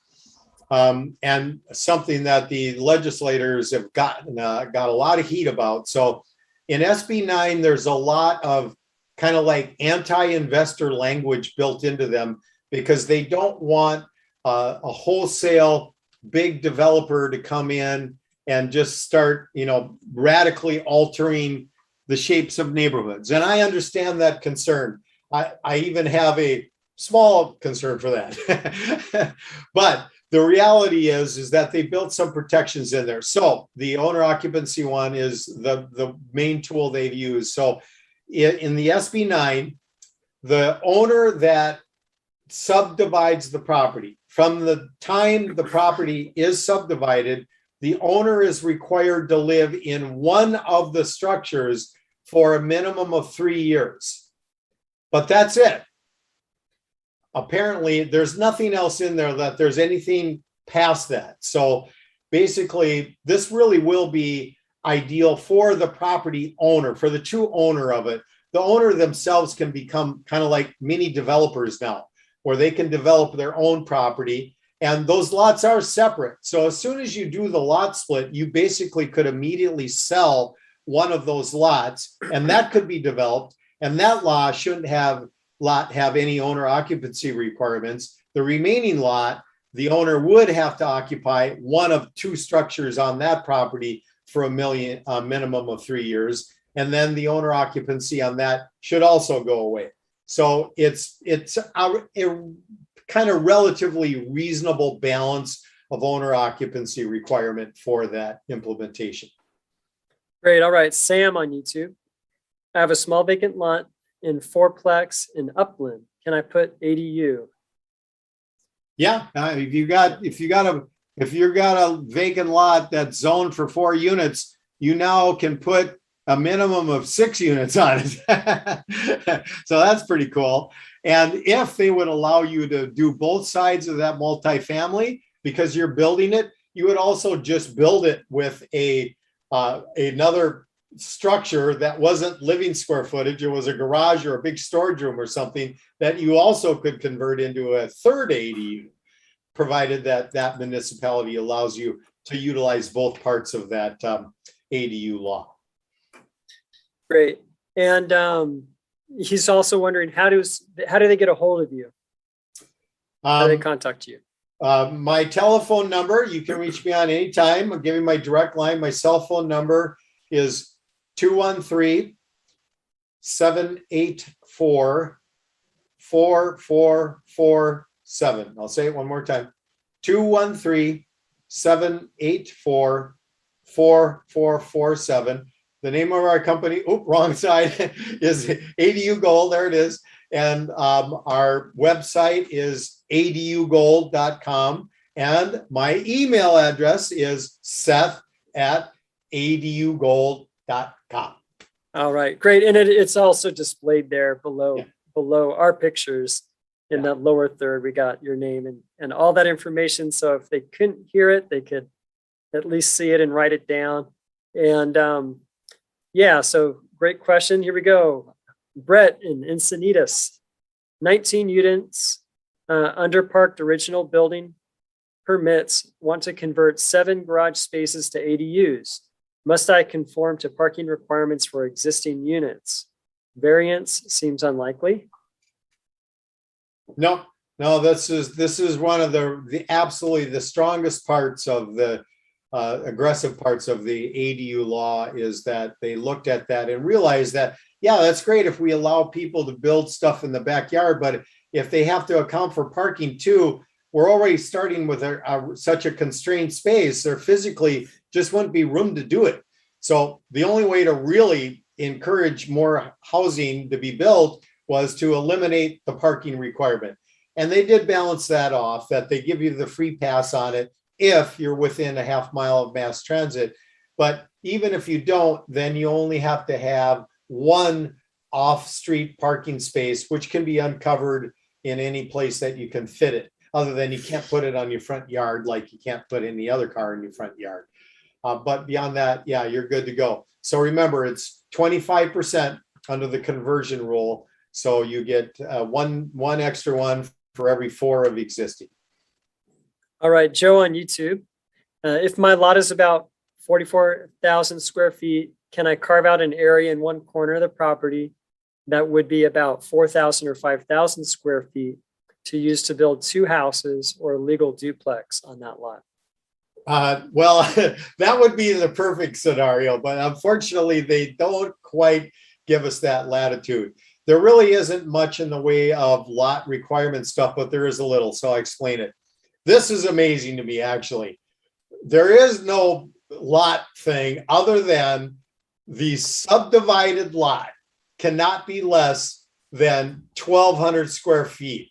And something that the legislators have got a lot of heat about. So in SB9, there's a lot of kind of like anti-investor language built into them because they don't want a wholesale big developer to come in and just start, radically altering the shapes of neighborhoods. And I understand that concern. I even have a small concern for that. But the reality is that they built some protections in there. So the owner occupancy one is the main tool they've used. So in the SB9, the owner that subdivides the property, from the time the property is subdivided, the owner is required to live in one of the structures for a minimum of 3 years. But that's it. Apparently, there's nothing else in there that there's anything past that. So basically, this really will be ideal for the property owner, for the true owner of it. The owner themselves can become kind of like mini developers now, where they can develop their own property. And those lots are separate. So as soon as you do the lot split, you basically could immediately sell one of those lots, and that could be developed. And that lot shouldn't have any owner occupancy requirements. The remaining lot, the owner would have to occupy one of two structures on that property for a minimum of 3 years. And then the owner occupancy on that should also go away. So it's a kind of relatively reasonable balance of owner occupancy requirement for that implementation. Great. All right. Sam on YouTube. I have a small vacant lot in fourplex in Upland. Can I put ADU? Yeah, if you got a vacant lot that's zoned for 4 units, you now can put a minimum of 6 units on it. So that's pretty cool. And if they would allow you to do both sides of that multifamily because you're building it, you would also just build it with another structure that wasn't living square footage. It was a garage or a big storage room or something that you also could convert into a third ADU, provided that that municipality allows you to utilize both parts of that ADU law. Great. And he's also wondering, how do they get a hold of you? How do they contact you? My telephone number, you can reach me on any time. I'll give you my direct line. My cell phone number is 213-784-4447. I'll say it one more time. 213-784-4447. The name of our company, wrong side, is ADU Gold. There it is. And our website is adugold.com. And my email address is seth@adugold.com. All right, great. And it's also displayed there below our pictures in that lower third. We got your name and all that information. So if they couldn't hear it, they could at least see it and write it down. And so great question. Here we go. Brett in Encinitas, 19 units Underparked original building permits want to convert 7 garage spaces to ADUs. Must I conform to parking requirements for existing units? Variance seems unlikely. No, this is one of the absolutely the strongest parts of the aggressive parts of the ADU law is that they looked at that and realized that, yeah, that's great if we allow people to build stuff in the backyard, but if they have to account for parking too, we're already starting with such a constrained space. There physically just wouldn't be room to do it. So the only way to really encourage more housing to be built was to eliminate the parking requirement. And they did balance that off, that they give you the free pass on it if you're within a half mile of mass transit. But even if you don't, then you only have to have one off-street parking space, which can be uncovered in any place that you can fit it, other than you can't put it on your front yard like you can't put any other car in your front yard. But beyond that, yeah, you're good to go. So remember, it's 25% under the conversion rule. So you get one extra one for every 4 of existing. All right, Joe on YouTube. If my lot is about 44,000 square feet, can I carve out an area in one corner of the property that would be about 4,000 or 5,000 square feet to use to build 2 houses or a legal duplex on that lot? Well, that would be the perfect scenario, but unfortunately, they don't quite give us that latitude. There really isn't much in the way of lot requirement stuff, but there is a little, so I'll explain it. This is amazing to me, actually. There is no lot thing other than the subdivided lot cannot be less than 1,200 square feet.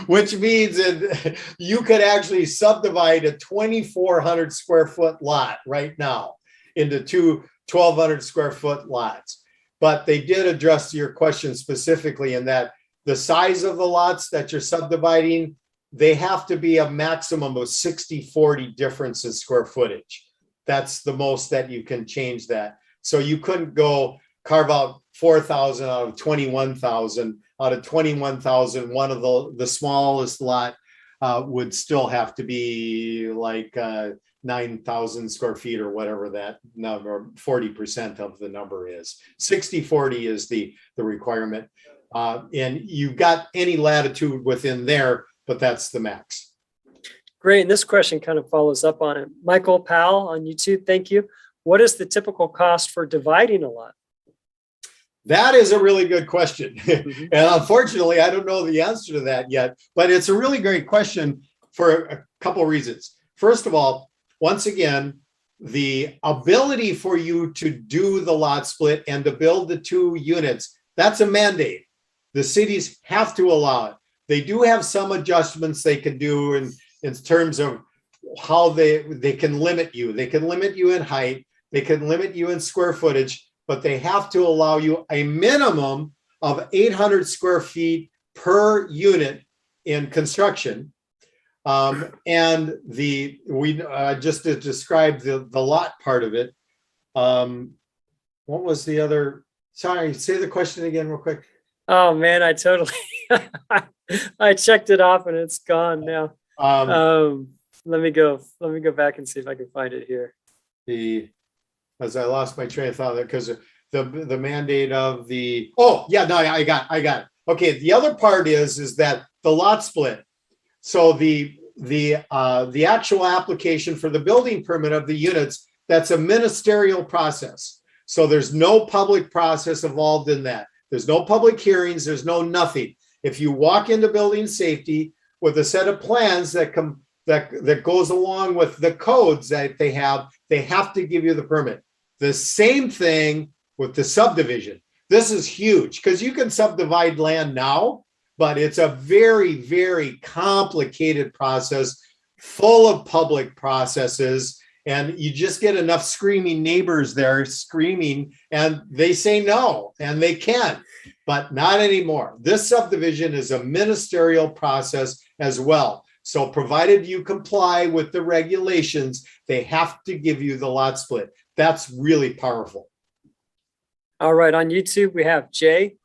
Which means that you could actually subdivide a 2,400 square foot lot right now into 2 1,200 square foot lots. But they did address your question specifically in that the size of the lots that you're subdividing, they have to be a maximum of 60-40 difference in square footage. That's the most that you can change that. So you couldn't go carve out 4,000 out of 21,000. Out of 21,000, one of the smallest lot would still have to be like 9,000 square feet or whatever that number, 40% of the number is. 60-40 is the requirement. And you've got any latitude within there, but that's the max. Great. And this question kind of follows up on it. Michael Powell on YouTube, thank you. What is the typical cost for dividing a lot? That is a really good question. And unfortunately, I don't know the answer to that yet, but it's a really great question for a couple of reasons. First of all, once again, the ability for you to do the lot split and to build the 2 units, that's a mandate. The cities have to allow it. They do have some adjustments they can do in terms of how they can limit you. They can limit you in height. They can limit you in square footage, but they have to allow you a minimum of 800 square feet per unit in construction. And we just to describe the lot part of it. What was the other? Sorry, say the question again real quick. Oh man, I totally, I checked it off and it's gone now. Let me go back and see if I can find it here. As I lost my train of thought because the mandate of the, oh yeah, no, I got it. Okay, the other part is that the lot split. So the actual application for the building permit of the units, that's a ministerial process. So there's no public process involved in that. There's no public hearings, there's no nothing. If you walk into building safety with a set of plans that goes along with the codes that they have to give you the permit. The same thing with the subdivision. This is huge because you can subdivide land now, but it's a very, very complicated process full of public processes. And you just get enough screaming neighbors there screaming and they say no, and they can, but not anymore. This subdivision is a ministerial process as well. So provided you comply with the regulations, they have to give you the lot split. That's really powerful. All right, on YouTube, we have Jay.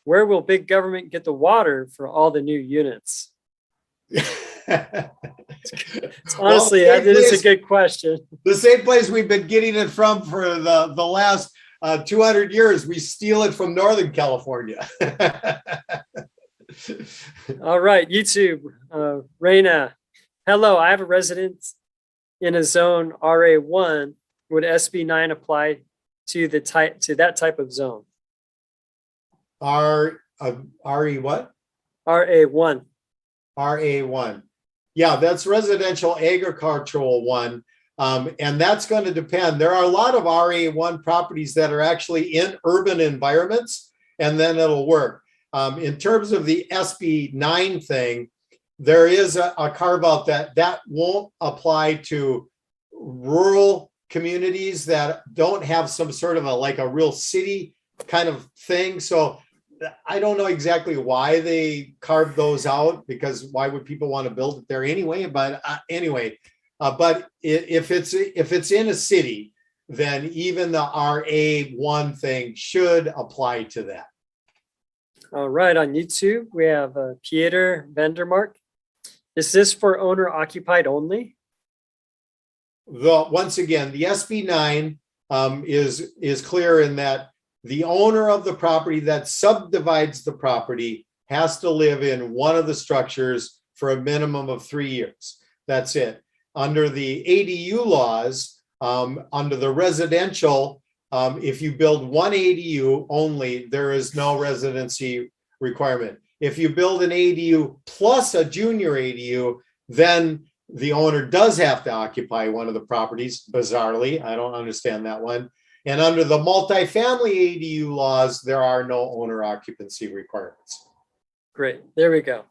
Where will big government get the water for all the new units? Honestly, that is a good question. The same place we've been getting it from for the last 200 years. We steal it from Northern California. All right, YouTube, Raina. Hello, I have a residence in a zone RA1. Would SB9 apply to that type of zone? RE what? RA1. RA1. Yeah, that's residential agricultural one. And that's going to depend. There are a lot of RA1 properties that are actually in urban environments, and then it'll work. In terms of the SB9 thing, there is a carve out that won't apply to rural communities that don't have some sort of a real city kind of thing. So I don't know exactly why they carved those out, because why would people want to build it there anyway? But but if it's in a city, then even the RA1 thing should apply to that. All right, on YouTube, we have Pieter Vandermark. Is this for owner occupied only? Once again, the SB9 is clear in that the owner of the property that subdivides the property has to live in one of the structures for a minimum of 3 years. That's it. Under the ADU laws, under the residential, if you build one ADU only, there is no residency requirement. If you build an ADU plus a junior ADU, then the owner does have to occupy one of the properties, bizarrely. I don't understand that one. And under the multifamily ADU laws, there are no owner occupancy requirements. Great, there we go.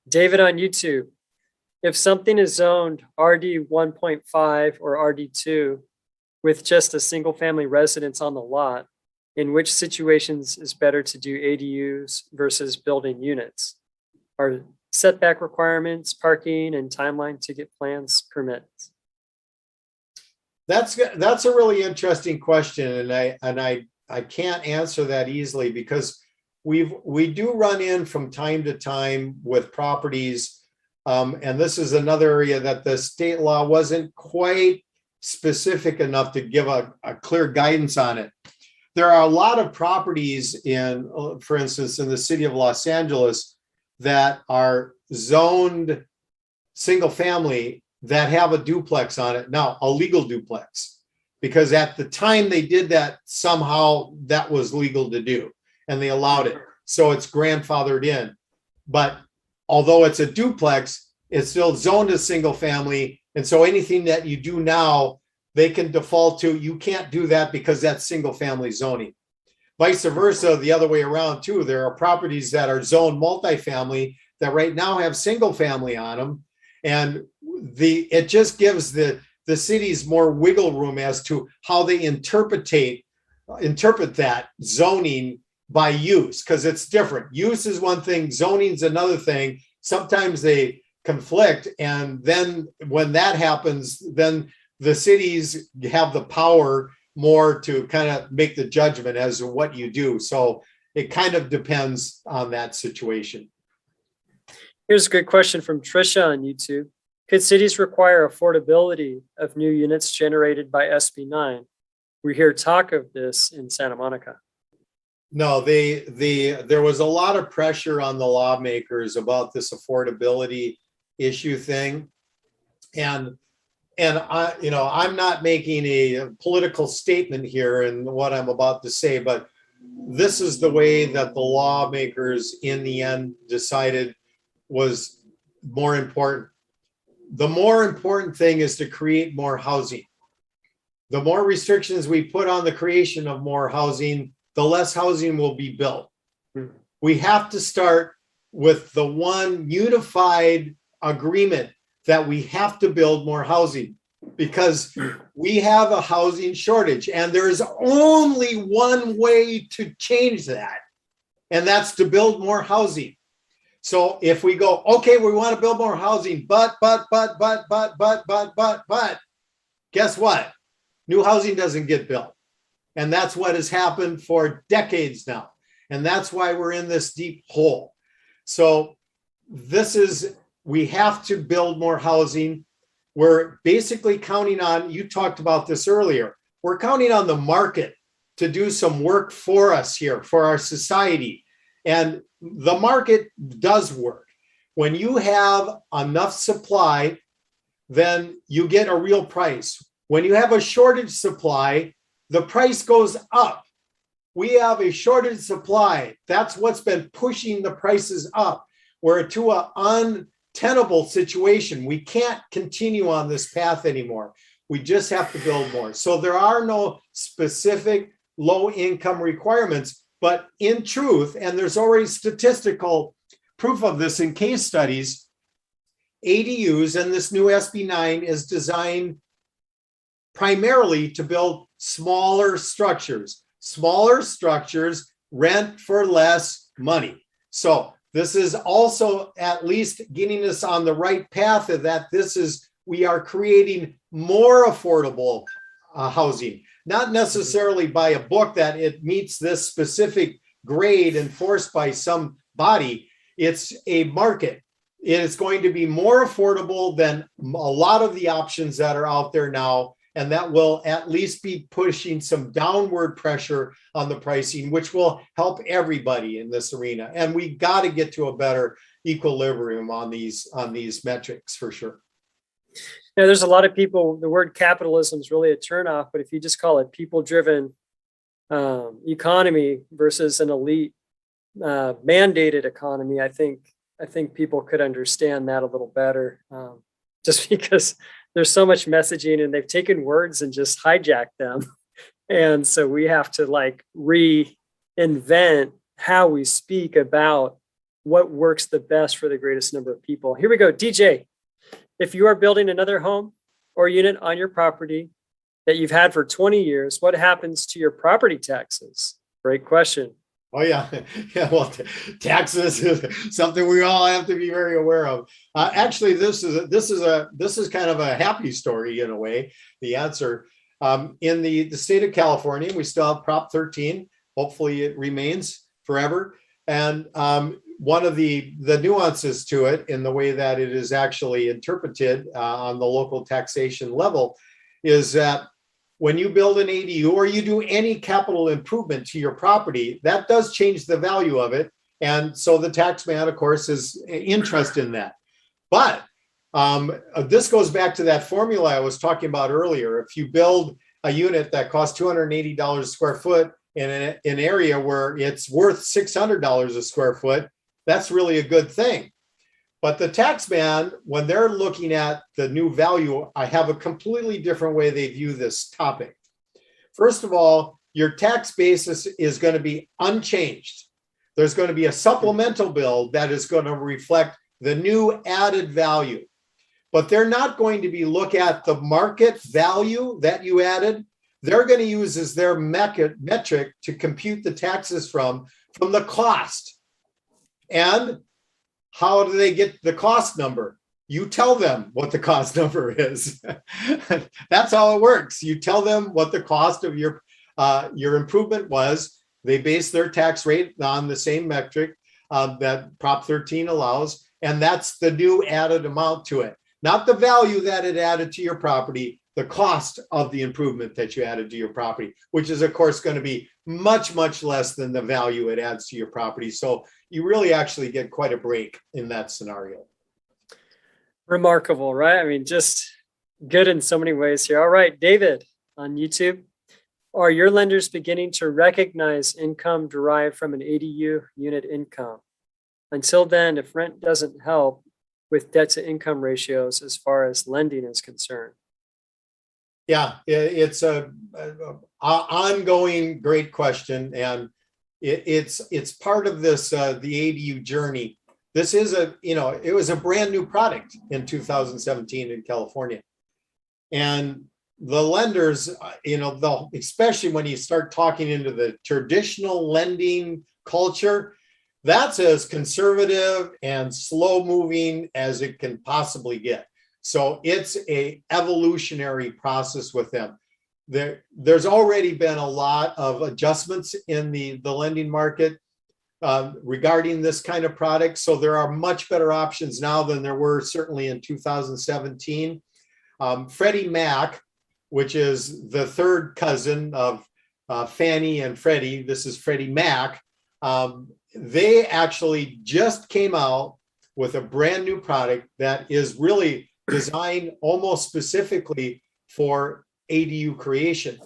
David on YouTube, if something is zoned RD 1.5 or RD2 with just a single family residence on the lot, in which situations is better to do ADUs versus building units? Are setback requirements, parking, and timeline to get plans permits? That's a really interesting question, and I can't answer that easily, because we do run in from time to time with properties, and this is another area that the state law wasn't quite specific enough to give a clear guidance on it. There are a lot of properties in, for instance, in the city of Los Angeles that are zoned single family that have a duplex on it now, a legal duplex, because at the time they did that, somehow that was legal to do and they allowed it. So it's grandfathered in. But although it's a duplex, it's still zoned as single family. And so anything that you do now, they can default to, you can't do that because that's single family zoning. Vice versa, the other way around too. There are properties that are zoned multifamily that right now have single family on them. And it just gives the cities more wiggle room as to how they interpret that zoning by use, because it's different. Use is one thing, zoning is another thing. Sometimes they conflict, and then when that happens, then the cities have the power more to kind of make the judgment as to what you do. So it kind of depends on that situation. Here's a good question from Trisha on YouTube. Could cities require affordability of new units generated by SB9? We hear talk of this in Santa Monica. No, there was a lot of pressure on the lawmakers about this affordability issue thing. And I'm not making a political statement here in what I'm about to say, but this is the way that the lawmakers in the end decided was more important. The more important thing is to create more housing. The more restrictions we put on the creation of more housing, the less housing will be built. We have to start with the one unified agreement that we have to build more housing, because we have a housing shortage, and there is only one way to change that, and that's to build more housing. So if we go, okay, we want to build more housing, but, guess what? New housing doesn't get built. And that's what has happened for decades now. And that's why we're in this deep hole. So we have to build more housing. We're basically counting on, you talked about this earlier, we're counting on the market to do some work for us here, for our society. And the market does work. When you have enough supply, then you get a real price. When you have a shortage supply, the price goes up. We have a shortage supply. That's what's been pushing the prices up. We're to an untenable situation. We can't continue on this path anymore. We just have to build more. So there are no specific low income requirements, but in truth, and there's already statistical proof of this in case studies, ADUs and this new SB9 is designed primarily to build smaller structures. Smaller structures rent for less money. So this is also at least getting us on the right path of that. We are creating more affordable housing, not necessarily by a book that it meets this specific grade enforced by some body. It's a market. It is going to be more affordable than a lot of the options that are out there now. And that will at least be pushing some downward pressure on the pricing, which will help everybody in this arena. And we got to get to a better equilibrium on these metrics for sure. Yeah, there's a lot of people, the word capitalism is really a turnoff, but if you just call it people-driven economy versus an elite mandated economy, I think people could understand that a little better, just because there's so much messaging and they've taken words and just hijacked them. And so we have to like reinvent how we speak about what works the best for the greatest number of people. Here we go. DJ, if you are building another home or unit on your property that you've had for 20 years, what happens to your property taxes? Great question. Oh yeah, yeah. Well, taxes is something we all have to be very aware of. Actually, this is kind of a happy story in a way. The answer in the state of California, we still have Prop 13. Hopefully, it remains forever. And one of the nuances to it in the way that it is actually interpreted on the local taxation level is that when you build an ADU or you do any capital improvement to your property, that does change the value of it. And so the tax man, of course, is interested in that. But this goes back to that formula I was talking about earlier. If you build a unit that costs $280 a square foot in an area where it's worth $600 a square foot, that's really a good thing. But the tax man, when they're looking at the new value, I have a completely different way they view this topic. First of all, your tax basis is going to be unchanged. There's going to be a supplemental bill that is going to reflect the new added value. But they're not going to look at the market value that you added. They're going to use as their metric to compute the taxes from the cost. And how do they get the cost number? You tell them what the cost number is. That's how it works. You tell them what the cost of your improvement was. They base their tax rate on the same metric that Prop 13 allows, and that's the new added amount to it. Not the value that it added to your property, the cost of the improvement that you added to your property, which is, of course, going to be much, much less than the value it adds to your property. So you really actually get quite a break in that scenario. Remarkable, right? I mean, just good in so many ways here. All right, David on YouTube. Are your lenders beginning to recognize income derived from an ADU unit income? Until then, if rent doesn't help with debt to income ratios as far as lending is concerned. Yeah, it's a ongoing great question, and it's part of this the ADU journey. This is it was a brand new product in 2017 in California, and the lenders, especially when you start talking into the traditional lending culture, that's as conservative and slow moving as it can possibly get. So it's a evolutionary process with them. There's already been a lot of adjustments in the lending market. regarding this kind of product. So there are much better options now than there were certainly in 2017. Freddie Mac, which is the third cousin of Fannie and Freddie, this is Freddie Mac. They actually just came out with a brand new product that is really designed almost specifically for ADU creation.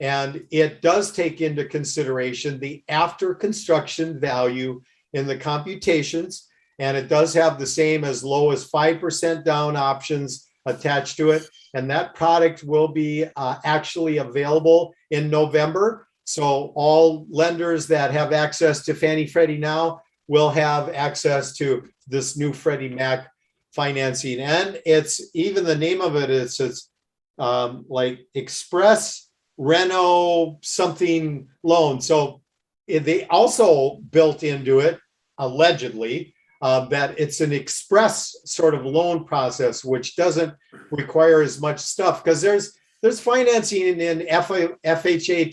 And it does take into consideration the after construction value in the computations. And it does have the same as low as 5% down options attached to it. And that product will be actually available in November. So all lenders that have access to Fannie Freddie now will have access to this new Freddie Mac financing. And it's even the name of it is like Express Reno something loan. So they also built into it, allegedly, that it's an express sort of loan process, which doesn't require as much stuff, because there's financing in FHA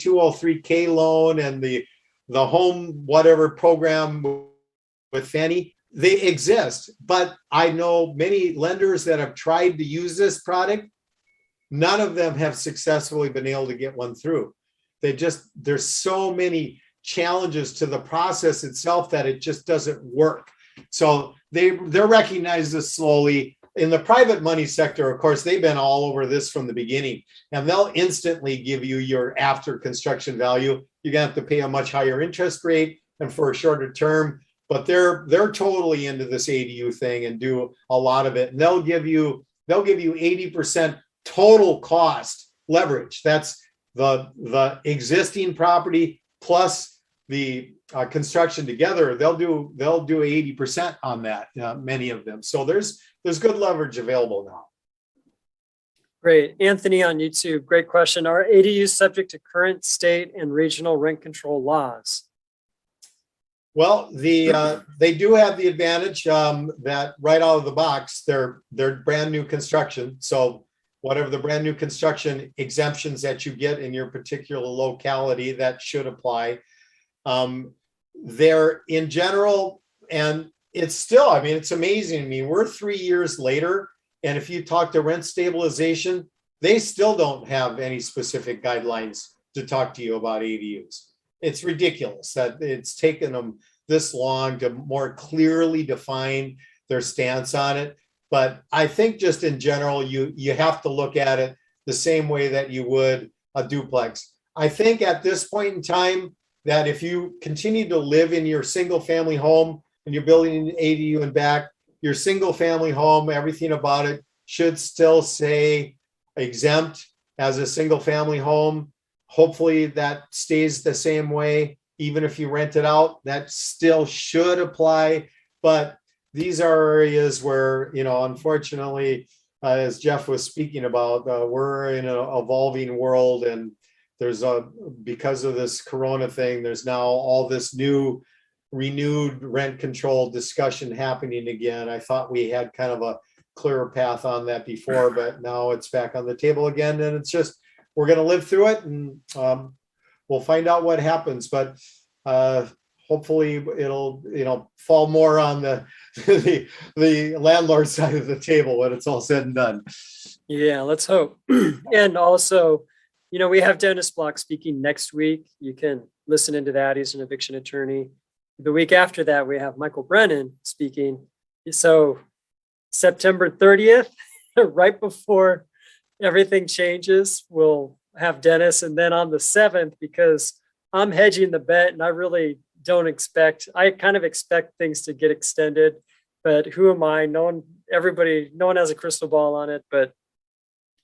203K loan and the home whatever program with Fannie. They exist, but I know many lenders that have tried to use this product. None of them have successfully been able to get one through. There's so many challenges to the process itself that it just doesn't work. So they're recognizing this slowly. In the private money sector, of course, they've been all over this from the beginning, and they'll instantly give you your after construction value. You're gonna have to pay a much higher interest rate and for a shorter term, but they're totally into this ADU thing and do a lot of it. And they'll give you 80% total cost leverage. That's the existing property plus the construction together. They'll do 80% on that, many of them. So there's good leverage available now. Great. Anthony on YouTube, great question. Are ADUs subject to current state and regional rent control laws? Well, they do have the advantage that right out of the box, they're brand new construction. So whatever the brand new construction exemptions that you get in your particular locality, that should apply. They're in general, and it's still, I mean, it's amazing to me. We're 3 years later, and if you talk to rent stabilization, they still don't have any specific guidelines to talk to you about ADUs. It's ridiculous that it's taken them this long to more clearly define their stance on it. But I think just in general, you have to look at it the same way that you would a duplex. I think at this point in time, that if you continue to live in your single family home and you're building an ADU and back, your single family home, everything about it should still say exempt as a single family home. Hopefully that stays the same way. Even if you rent it out, that still should apply. But these are areas where, unfortunately, as Jeff was speaking about, we're in an evolving world, and there's because of this Corona thing, there's now all this new renewed rent control discussion happening again. I thought we had kind of a clearer path on that before, but now it's back on the table again, and it's just, we're going to live through it, and we'll find out what happens. But hopefully it'll fall more on the landlord side of the table when it's all said and done. Yeah, let's hope. And also, we have Dennis Block speaking next week. You can listen into that. He's an eviction attorney. The week after that, we have Michael Brennan speaking. So September 30th, right before everything changes, we'll have Dennis. And then on the 7th, because I'm hedging the bet and I really don't expect, I kind of expect things to get extended, but who am I? No one has a crystal ball on it, but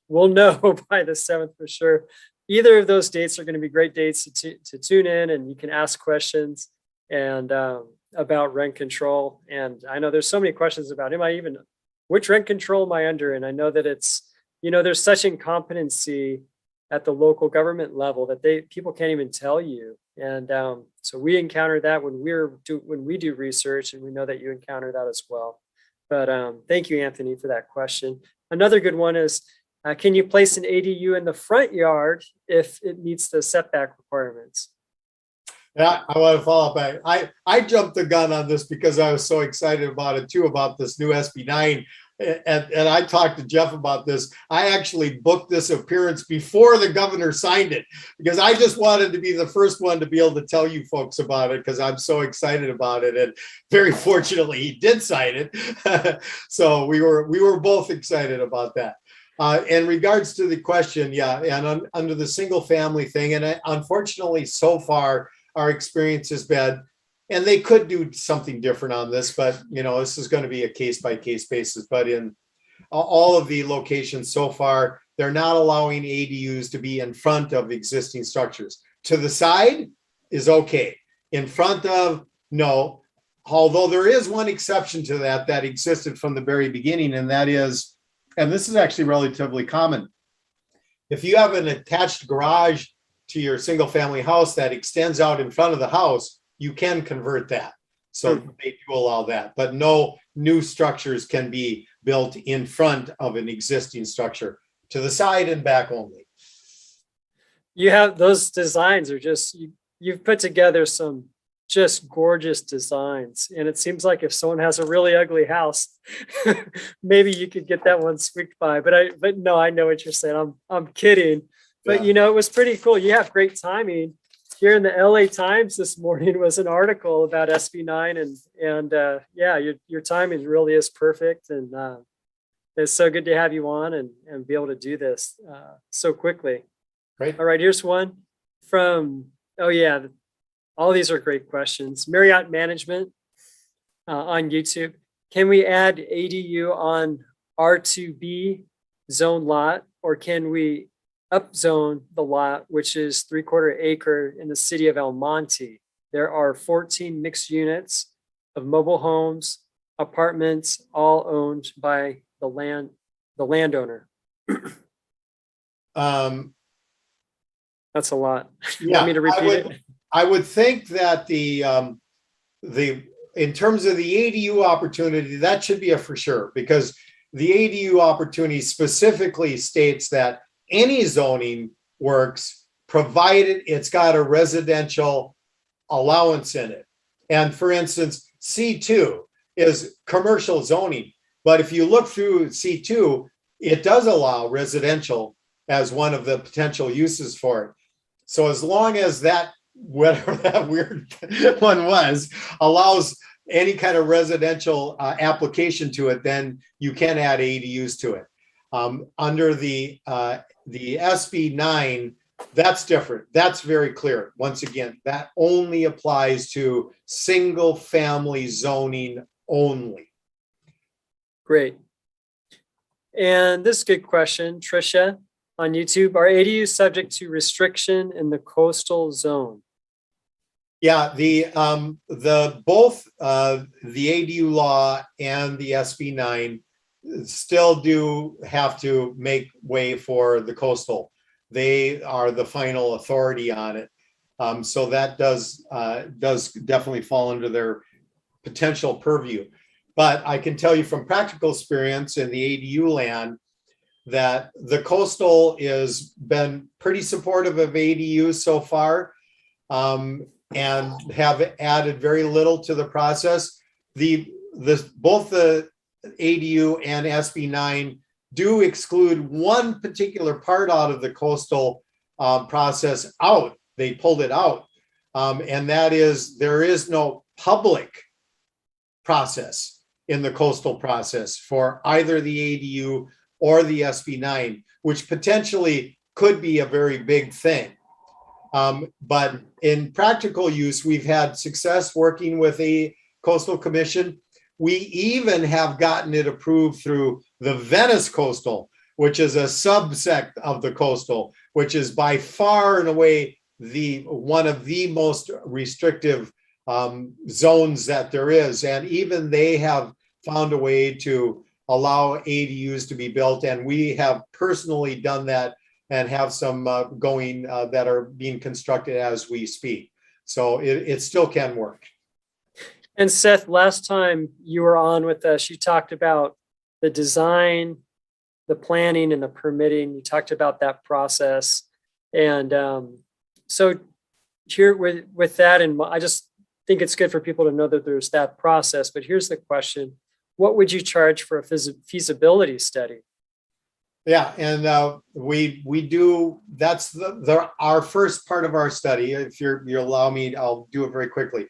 we'll know by the 7th for sure. Either of those dates are going to be great dates to tune in, and you can ask questions and about rent control. And I know there's so many questions about, which rent control am I under? And I know that it's, there's such incompetency at the local government level that people can't even tell you. And so we encounter that when we do research, and we know that you encounter that as well. But thank you, Anthony, for that question. Another good one is, can you place an ADU in the front yard if it meets the setback requirements? Yeah, I want to follow up. I jumped the gun on this because I was so excited about it too, about this new SB9. And I talked to Jeff about this. I actually booked this appearance before the governor signed it because I just wanted to be the first one to be able to tell you folks about it because I'm so excited about it. And very fortunately, he did sign it. So we were both excited about that. In regards to the question, yeah, and under the single family thing, and unfortunately, so far, our experience has been, and they could do something different on this, but this is going to be a case by case basis. But in all of the locations so far, they're not allowing ADUs to be in front of existing structures. To the side is okay. In front of, no. Although there is one exception to that existed from the very beginning, and that is, and this is actually relatively common. If you have an attached garage to your single family house that extends out in front of the house, you can convert that. So they do allow that, but no new structures can be built in front of an existing structure, to the side and back only. You have those designs are just, you've put together some just gorgeous designs. And it seems like if someone has a really ugly house, maybe you could get that one squeaked by. But no, I know what you're saying. I'm kidding. But Yeah. it was pretty cool. You have great timing. Here in the LA Times this morning was an article about SB9 and yeah, your timing really is perfect. And it's so good to have you on and be able to do this so quickly. Great. All right, here's one from, oh yeah, all these are great questions. Marriott Management on YouTube. Can we add ADU on R2B zone lot, or can we upzone the lot, which is 3/4 acre in the city of El Monte? There are 14 mixed units of mobile homes, apartments, all owned by the landowner. That's a lot. You want me to repeat it? I would think that the in terms of the ADU opportunity, that should be a for sure, because the ADU opportunity specifically states that any zoning works provided it's got a residential allowance in it. And for instance, C2 is commercial zoning, but if you look through C2, it does allow residential as one of the potential uses for it. So as long as that, whatever that weird one was, allows any kind of residential application to it, then you can add ADUs to it. Under the SB9, that's different. That's very clear. Once again, that only applies to single family zoning only. Great. And this is a good question, Tricia on YouTube. Are ADUs subject to restriction in the coastal zone? Yeah, both the ADU law and the SB9 still do have to make way for the coastal. They are the final authority on it. So that does definitely fall under their potential purview. But I can tell you from practical experience in the ADU land that the coastal has been pretty supportive of ADUs so far, and have added very little to the process. Both the ADU and SB9 do exclude one particular part out of the coastal process out. They pulled it out, and that is there is no public process in the coastal process for either the ADU or the SB9, which potentially could be a very big thing. But in practical use, we've had success working with a coastal commission. We even have gotten it approved through the Venice Coastal, which is a subsect of the coastal, which is by far and away one of the most restrictive zones that there is. And even they have found a way to allow ADUs to be built. And we have personally done that and have some going that are being constructed as we speak. So it still can work. And Seth, last time you were on with us, you talked about the design, the planning, and the permitting. You talked about that process. And so here with that, and I just think it's good for people to know that there's that process. But here's the question: what would you charge for a feasibility study? Yeah, and we do. That's our first part of our study. If you allow me, I'll do it very quickly.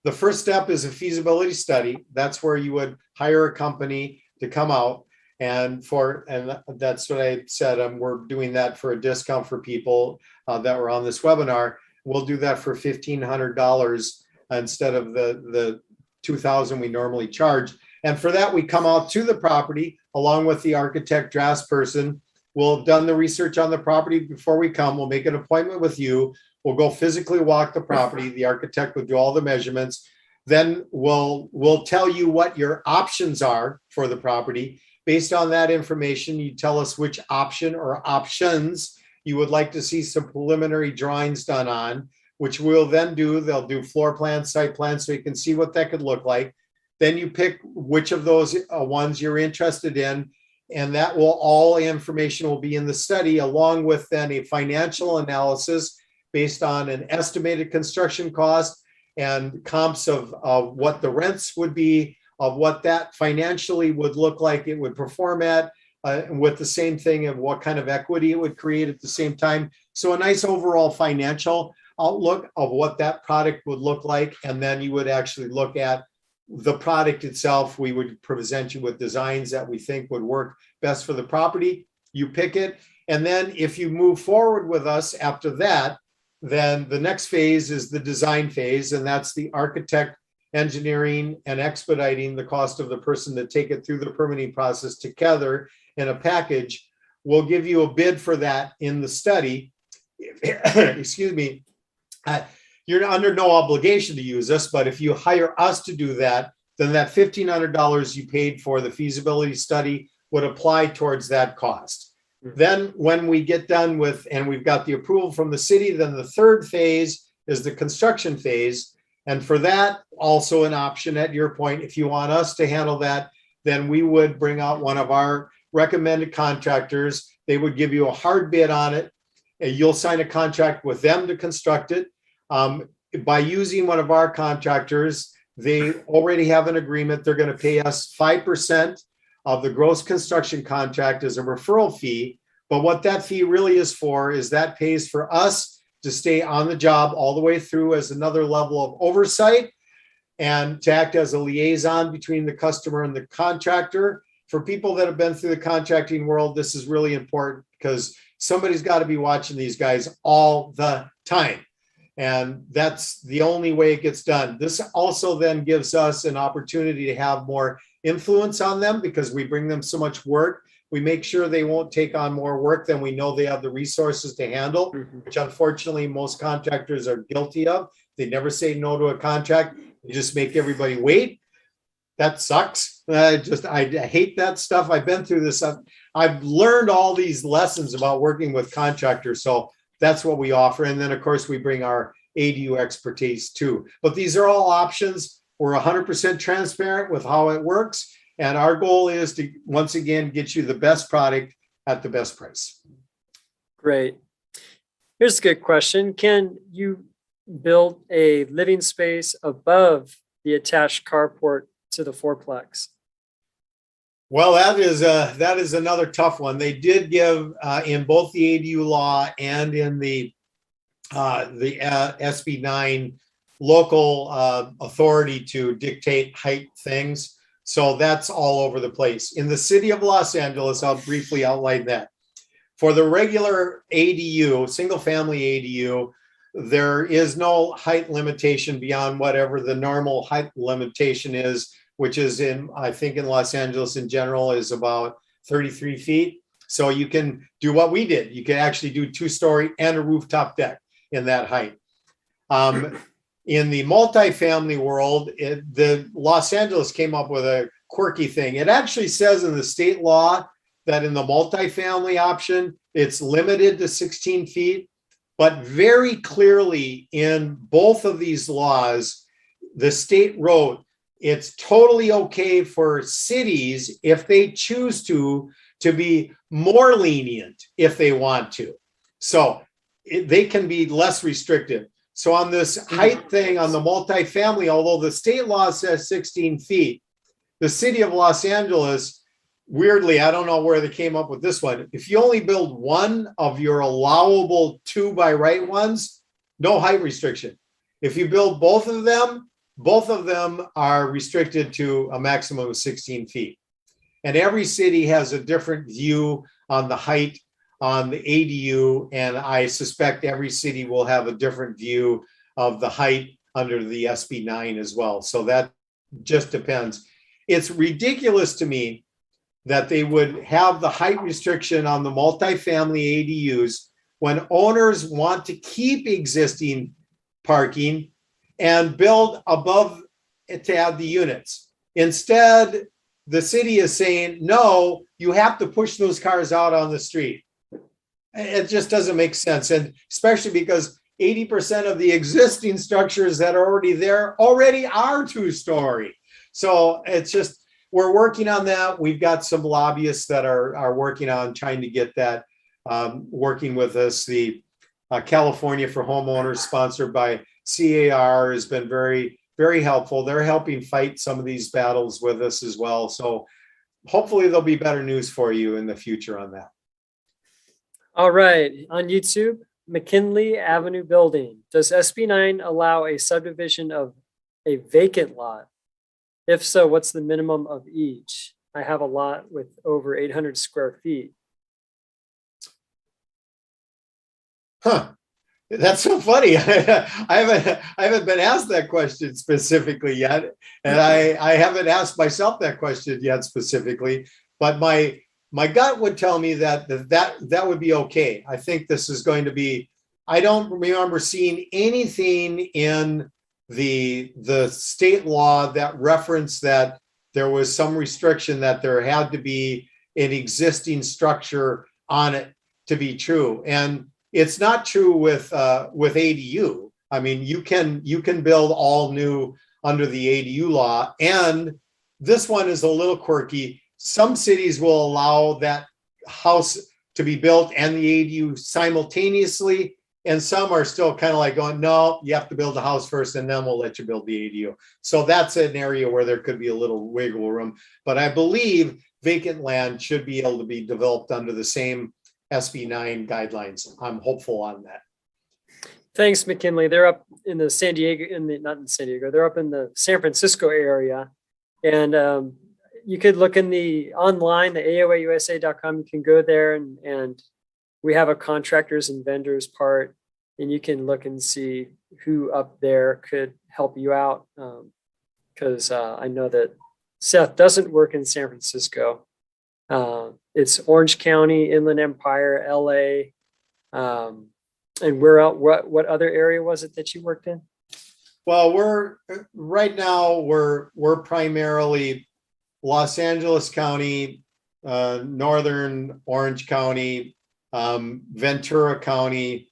The first step is a feasibility study. That's where you would hire a company to come out and that's what I said. We're doing that for a discount for people that were on this webinar. We'll do that for $1,500 instead of the $2,000 we normally charge. And for that, we come out to the property along with the architect draftsperson. We'll have done the research on the property before we come. We'll make an appointment with you. We'll go physically walk the property. The architect will do all the measurements. Then we'll tell you what your options are for the property. Based on that information, you tell us which option or options you would like to see some preliminary drawings done on, which we'll then do. They'll do floor plans, site plans, so you can see what that could look like. Then you pick which of those ones you're interested in, and that will all information will be in the study, along with then a financial analysis based on an estimated construction cost and comps of what the rents would be, of what that financially would look like it would perform at, with the same thing and what kind of equity it would create at the same time. So a nice overall financial outlook of what that product would look like. And then you would actually look at the product itself. We would present you with designs that we think would work best for the property. You pick it. And then if you move forward with us after that, then the next phase is the design phase. And that's the architect engineering and expediting the cost of the person to take it through the permitting process together in a package. We'll give you a bid for that in the study. Excuse me. You're under no obligation to use us, but if you hire us to do that, then that $1,500 you paid for the feasibility study would apply towards that cost. Mm-hmm. Then when we get done with, and we've got the approval from the city, then the third phase is the construction phase. And for that, also an option at your point, if you want us to handle that, then we would bring out one of our recommended contractors. They would give you a hard bid on it. And you'll sign a contract with them to construct it. By using one of our contractors, they already have an agreement. They're going to pay us 5% of the gross construction contract as a referral fee. But what that fee really is for is that pays for us to stay on the job all the way through as another level of oversight and to act as a liaison between the customer and the contractor. For people that have been through the contracting world, this is really important because somebody's got to be watching these guys all the time. And that's the only way it gets done. This also then gives us an opportunity to have more influence on them because we bring them so much work. We make sure they won't take on more work than we know they have the resources to handle, which unfortunately most contractors are guilty of. They never say no to a contract. They just make everybody wait. That sucks. I hate that stuff. I've been through this. I've learned all these lessons about working with contractors. So that's what we offer. And then of course we bring our ADU expertise too. But these are all options. We're 100% transparent with how it works. And our goal is to, once again, get you the best product at the best price. Great. Here's a good question. Can you build a living space above the attached carport to the fourplex? Well, that is another tough one. They did give in both the ADU law and in the SB9 local authority to dictate height things. So that's all over the place. In the city of Los Angeles, I'll briefly outline that. For the regular ADU, single family ADU, there is no height limitation beyond whatever the normal height limitation is, which is I think in Los Angeles in general is about 33 feet. So you can do what we did. You can actually do 2-story and a rooftop deck in that height. In the multifamily world, the Los Angeles came up with a quirky thing. It actually says in the state law that in the multifamily option, it's limited to 16 feet. But very clearly in both of these laws, the state wrote it's totally okay for cities, if they choose to be more lenient if they want to. So they can be less restrictive. So on this height thing on the multifamily, although the state law says 16 feet, the city of Los Angeles, weirdly, I don't know where they came up with this one. If you only build one of your allowable 2 by right ones, no height restriction. If you build both of them are restricted to a maximum of 16 feet. And every city has a different view on the height on the ADU, and I suspect every city will have a different view of the height under the SB9 as well. So that just depends. It's ridiculous to me that they would have the height restriction on the multifamily ADUs when owners want to keep existing parking and build above it to add the units. Instead, the city is saying, no, you have to push those cars out on the street. It just doesn't make sense. And especially because 80% of the existing structures that are already there already are 2-story. So it's just, we're working on that. We've got some lobbyists that are working on trying to get that working with us. The California for Homeowners, sponsored by CAR, has been very, very helpful. They're helping fight some of these battles with us as well. So hopefully there'll be better news for you in the future on that. All right, on YouTube, McKinley Avenue building. Does SB9 allow a subdivision of a vacant lot? If so, what's the minimum of each? I have a lot with over 800 square feet. Huh. That's so funny. I haven't been asked that question specifically yet. And I haven't asked myself that question yet specifically, but my gut would tell me that would be okay. I think this is going to be, I don't remember seeing anything in the state law that referenced that there was some restriction that there had to be an existing structure on it to be true. And it's not true with ADU. I mean, you can build all new under the ADU law. And this one is a little quirky. Some cities will allow that house to be built and the ADU simultaneously. And some are still kind of like going, no, you have to build the house first and then we'll let you build the ADU. So that's an area where there could be a little wiggle room. But I believe vacant land should be able to be developed under the same SB9 guidelines. I'm hopeful on that. Thanks, McKinley. They're up in the San Diego, not in San Diego, they're up in the San Francisco area. And you could look in the online, the AOAUSA.com, you can go there and we have a contractors and vendors part, and you can look and see who up there could help you out. Because I know that Seth doesn't work in San Francisco. It's Orange County, Inland Empire, LA. And where else, what other area was it that you worked in? Well, right now we're primarily Los Angeles County, Northern Orange County, Ventura County,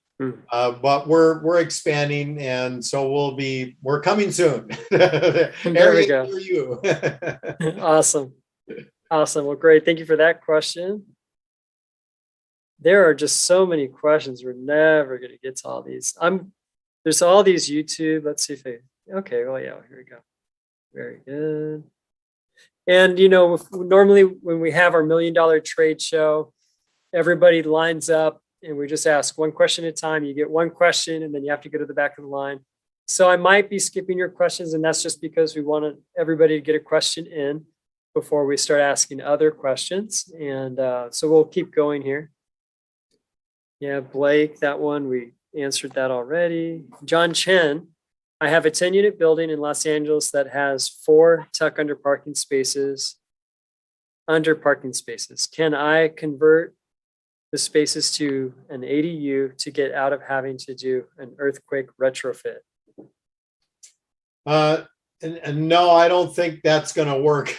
but we're expanding, and so we're coming soon. There we go. For you. Awesome. Well, great. Thank you for that question. There are just so many questions. We're never going to get to all these. There's all these YouTube. Let's see if okay. Well, yeah, here we go. Very good. And, normally when we have our $1 million trade show, everybody lines up and we just ask one question at a time. You get one question and then you have to go to the back of the line. So I might be skipping your questions, and that's just because we wanted everybody to get a question in before we start asking other questions. And so we'll keep going here. Yeah, Blake, that one, we answered that already. John Chen, I have a 10-unit building in Los Angeles that has 4 tuck under parking spaces. Can I convert the spaces to an ADU to get out of having to do an earthquake retrofit? And no, I don't think that's going to work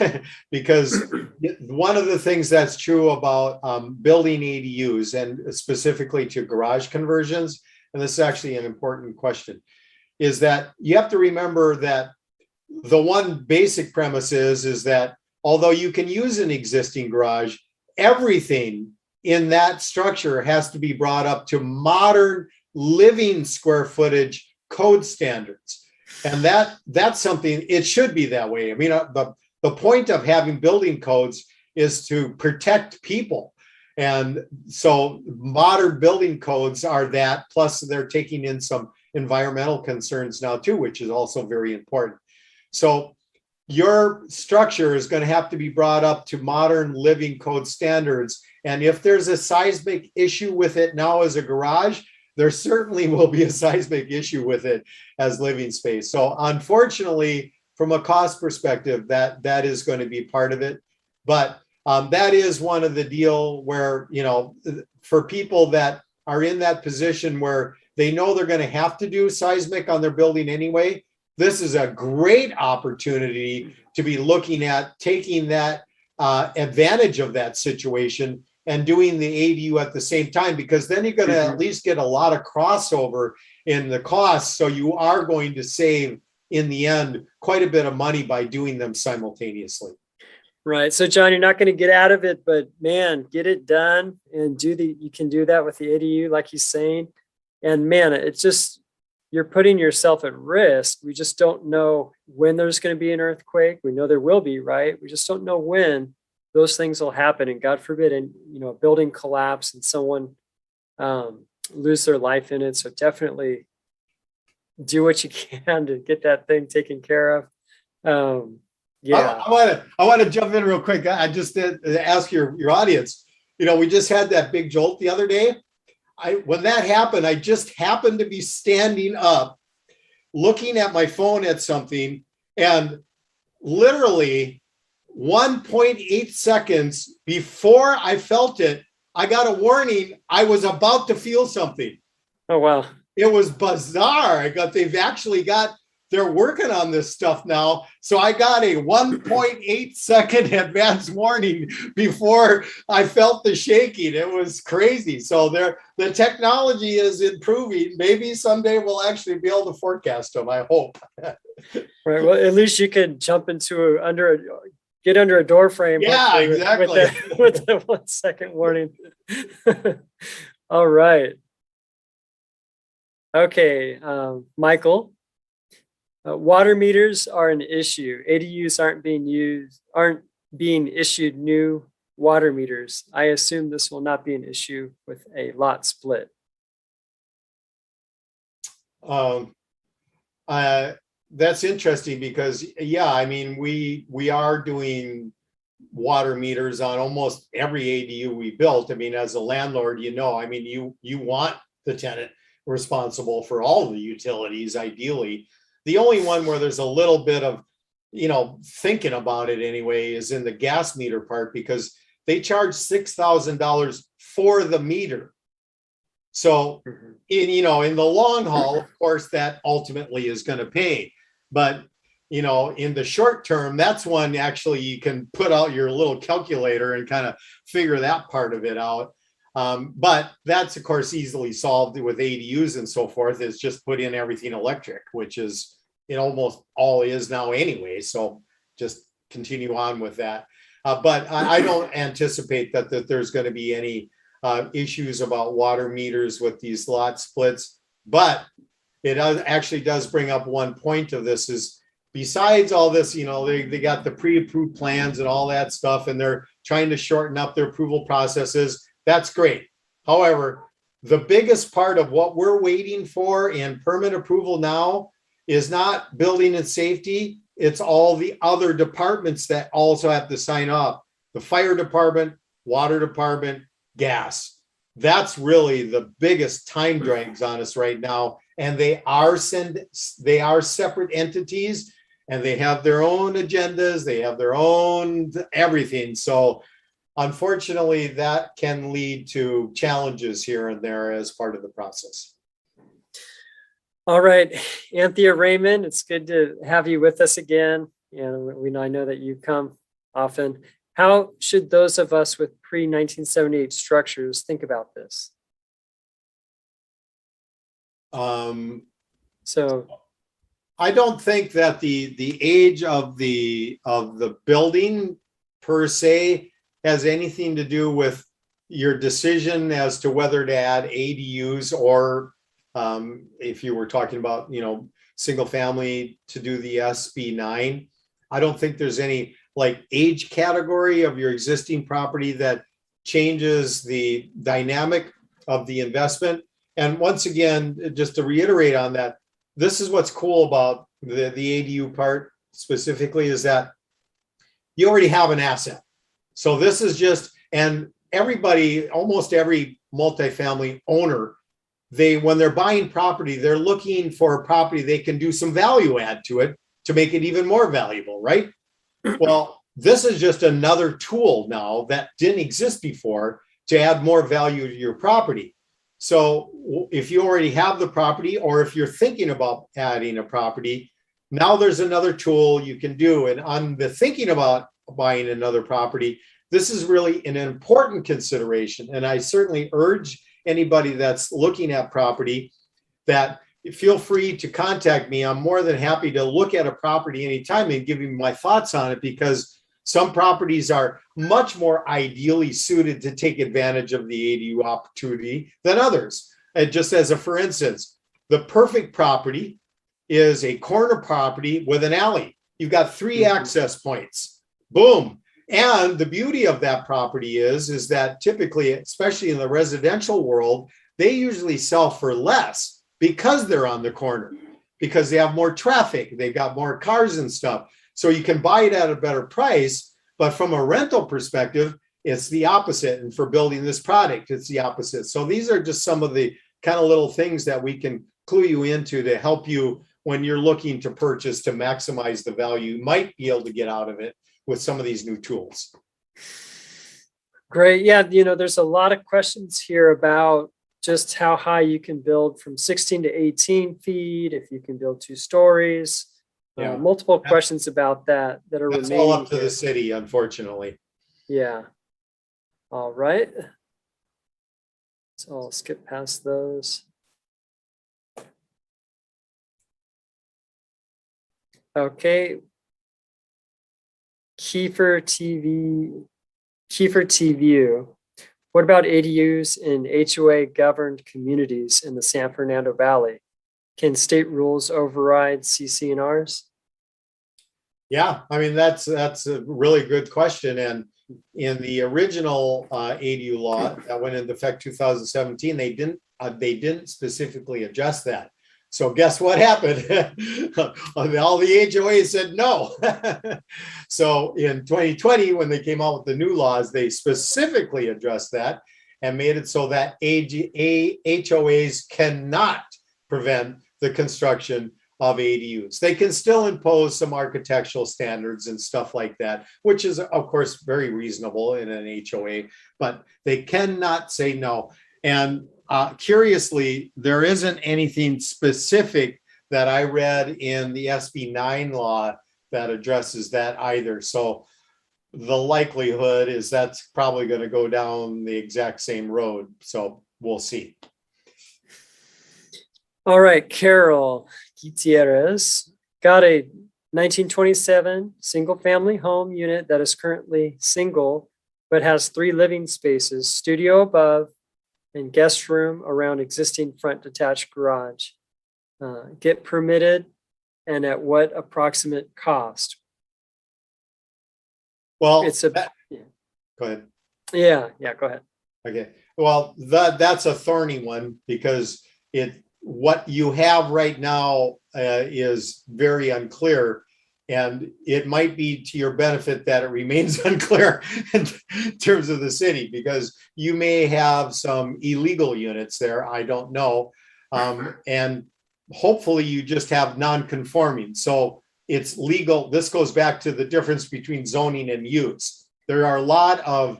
because one of the things that's true about building ADUs, and specifically to garage conversions, and this is actually an important question, is that you have to remember that the one basic premise is that although you can use an existing garage, everything in that structure has to be brought up to modern living square footage code standards. And that's something, it should be that way. I mean, the point of having building codes is to protect people. And so modern building codes are that, plus they're taking in some environmental concerns now too, which is also very important. So your structure is going to have to be brought up to modern living code standards. And if there's a seismic issue with it now as a garage, there certainly will be a seismic issue with it as living space. So unfortunately, from a cost perspective, that is going to be part of it. But that is one of the deal where, you know, for people that are in that position where they know they're going to have to do seismic on their building anyway, this is a great opportunity to be looking at taking that advantage of that situation and doing the ADU at the same time, because then you're going to at least get a lot of crossover in the costs. So you are going to save in the end quite a bit of money by doing them simultaneously. Right. So John, you're not going to get out of it, but man, get it done and you can do that with the ADU, like he's saying. And man, it's just, you're putting yourself at risk. We just don't know when there's going to be an earthquake. We know there will be, right? We just don't know when those things will happen. And God forbid, and you know, a building collapse and someone lose their life in it. So definitely do what you can to get that thing taken care of. Yeah. I want to jump in real quick. I just did ask your audience. You know, we just had that big jolt the other day. When that happened, I just happened to be standing up, looking at my phone at something, and literally 1.8 seconds before I felt it, I got a warning. I was about to feel something. Oh, wow. It was bizarre. They're working on this stuff now. So I got a 1.8 second advance warning before I felt the shaking. It was crazy. So the technology is improving. Maybe someday we'll actually be able to forecast them, I hope. Right. Well, at least you can jump get under a door frame. Yeah, exactly. With the 1 second warning. All right. Okay. Michael. Water meters are an issue. ADUs aren't being issued new water meters. I assume this will not be an issue with a lot split. That's interesting because, yeah, I mean, we are doing water meters on almost every ADU we built. I mean, as a landlord, you know, I mean, you want the tenant responsible for all of the utilities, ideally. The only one where there's a little bit of, you know, thinking about it anyway is in the gas meter part, because they charge $6,000 for the meter. So in the long haul, of course, that ultimately is going to pay. But, you know, in the short term, that's one actually you can put out your little calculator and kind of figure that part of it out. But that's, of course, easily solved with ADUs and so forth. Is just put in everything electric, which is it almost all is now anyway. So just continue on with that. But I don't anticipate that there's going to be any issues about water meters with these lot splits. But it actually does bring up one point of this is, besides all this, you know, they got the pre-approved plans and all that stuff, and they're trying to shorten up their approval processes. That's great. However, the biggest part of what we're waiting for in permit approval now is not building and safety. It's all the other departments that also have to sign up. The fire department, water department, gas. That's really the biggest time drags on us right now. And they are separate entities, and they have their own agendas. They have their own everything. So unfortunately, that can lead to challenges here and there as part of the process. All right, Anthea Raymond, it's good to have you with us again. And I know that you come often. How should those of us with pre-1978 structures think about this? So I don't think that the age of the building per se has anything to do with your decision as to whether to add ADUs or If you were talking about, single family to do the SB9, I don't think there's any like age category of your existing property that changes the dynamic of the investment. And once again, just to reiterate on that, this is what's cool about the ADU part specifically, is that you already have an asset. So this is just, and everybody, almost every multifamily owner, when they're buying property, they're looking for a property they can do some value add to it to make it even more valuable, right? Well, this is just another tool now that didn't exist before to add more value to your property. So if you already have the property, or if you're thinking about adding a property, now there's another tool you can do. And on the thinking about buying another property, this is really an important consideration. And I certainly urge anybody that's looking at property that feel free to contact me. I'm more than happy to look at a property anytime and give you my thoughts on it, because some properties are much more ideally suited to take advantage of the ADU opportunity than others. And just as a for instance, the perfect property is a corner property with an alley. You've got 3 access points. Boom. And the beauty of that property is that typically, especially in the residential world, they usually sell for less because they're on the corner, because they have more traffic, they've got more cars and stuff. So you can buy it at a better price, but from a rental perspective, it's the opposite. And for building this product, it's the opposite. So these are just some of the kind of little things that we can clue you into to help you when you're looking to purchase, to maximize the value you might be able to get out of it with some of these new tools. Great. Yeah, there's a lot of questions here about just how high you can build from 16 to 18 feet, if you can build 2 stories. Yeah. Multiple questions about that are That's remaining all up to here. the city, unfortunately. Yeah. All right. So I'll skip past those. Okay. Kiefer TVU. What about ADUs in HOA governed communities in the San Fernando Valley? Can state rules override CC&Rs? Yeah, I mean, that's a really good question. And in the original ADU law that went into effect 2017, they didn't specifically adjust that. So guess what happened? All the HOAs said no. So in 2020, when they came out with the new laws, they specifically addressed that and made it so that HOAs cannot prevent the construction of ADUs. They can still impose some architectural standards and stuff like that, which is, of course, very reasonable in an HOA, but they cannot say no. And curiously, there isn't anything specific that I read in the SB9 law that addresses that either. So the likelihood is that's probably going to go down the exact same road. So we'll see. All right, Carol Gutierrez got a 1927 single family home unit that is currently single, but has 3 living spaces, studio above, and guest room around existing front detached garage. Get permitted, and at what approximate cost? Well, It's go ahead. Yeah, go ahead. Okay. Well, that's a thorny one, because what you have right now is very unclear, and it might be to your benefit that it remains unclear in terms of the city, because you may have some illegal units there. I don't know. And hopefully you just have non-conforming. So it's legal. This goes back to the difference between zoning and use. There are a lot of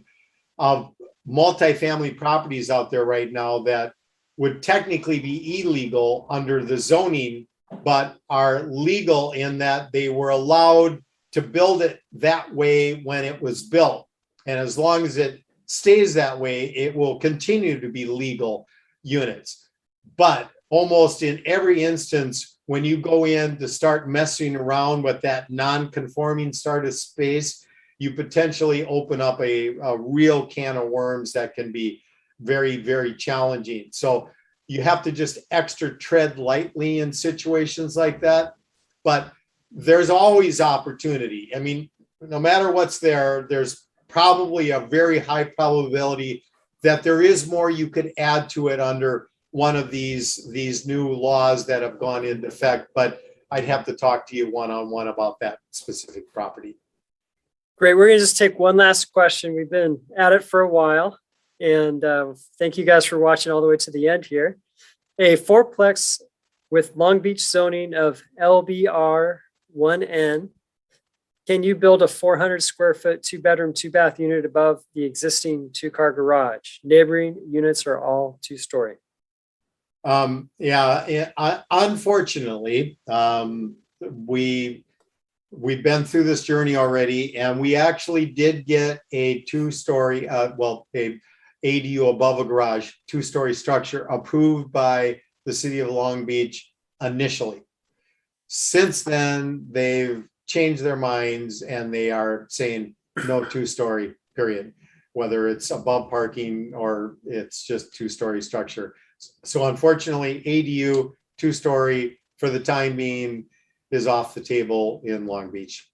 multifamily properties out there right now that would technically be illegal under the zoning, but are legal in that they were allowed to build it that way when it was built. And as long as it stays that way, it will continue to be legal units. But almost in every instance, when you go in to start messing around with that non-conforming started space, you potentially open up a real can of worms that can be very, very challenging. So you have to just extra tread lightly in situations like that. But there's always opportunity. I mean, no matter what's there, there's probably a very high probability that there is more you could add to it under one of these new laws that have gone into effect. But I'd have to talk to you one-on-one about that specific property. Great. We're going to just take one last question. We've been at it for a while. And thank you guys for watching all the way to the end here. A fourplex with Long Beach zoning of LBR 1N. Can you build a 400 square foot, 2-bedroom, 2-bath unit above the existing 2-car garage? Neighboring units are all 2-story. Unfortunately, we've been through this journey already, and we actually did get a 2-story, a ADU above a garage, 2-story structure approved by the city of Long Beach initially. Since then, they've changed their minds and they are saying no 2-story, period, whether it's above parking or it's just 2-story structure. So unfortunately, ADU 2-story for the time being is off the table in Long Beach.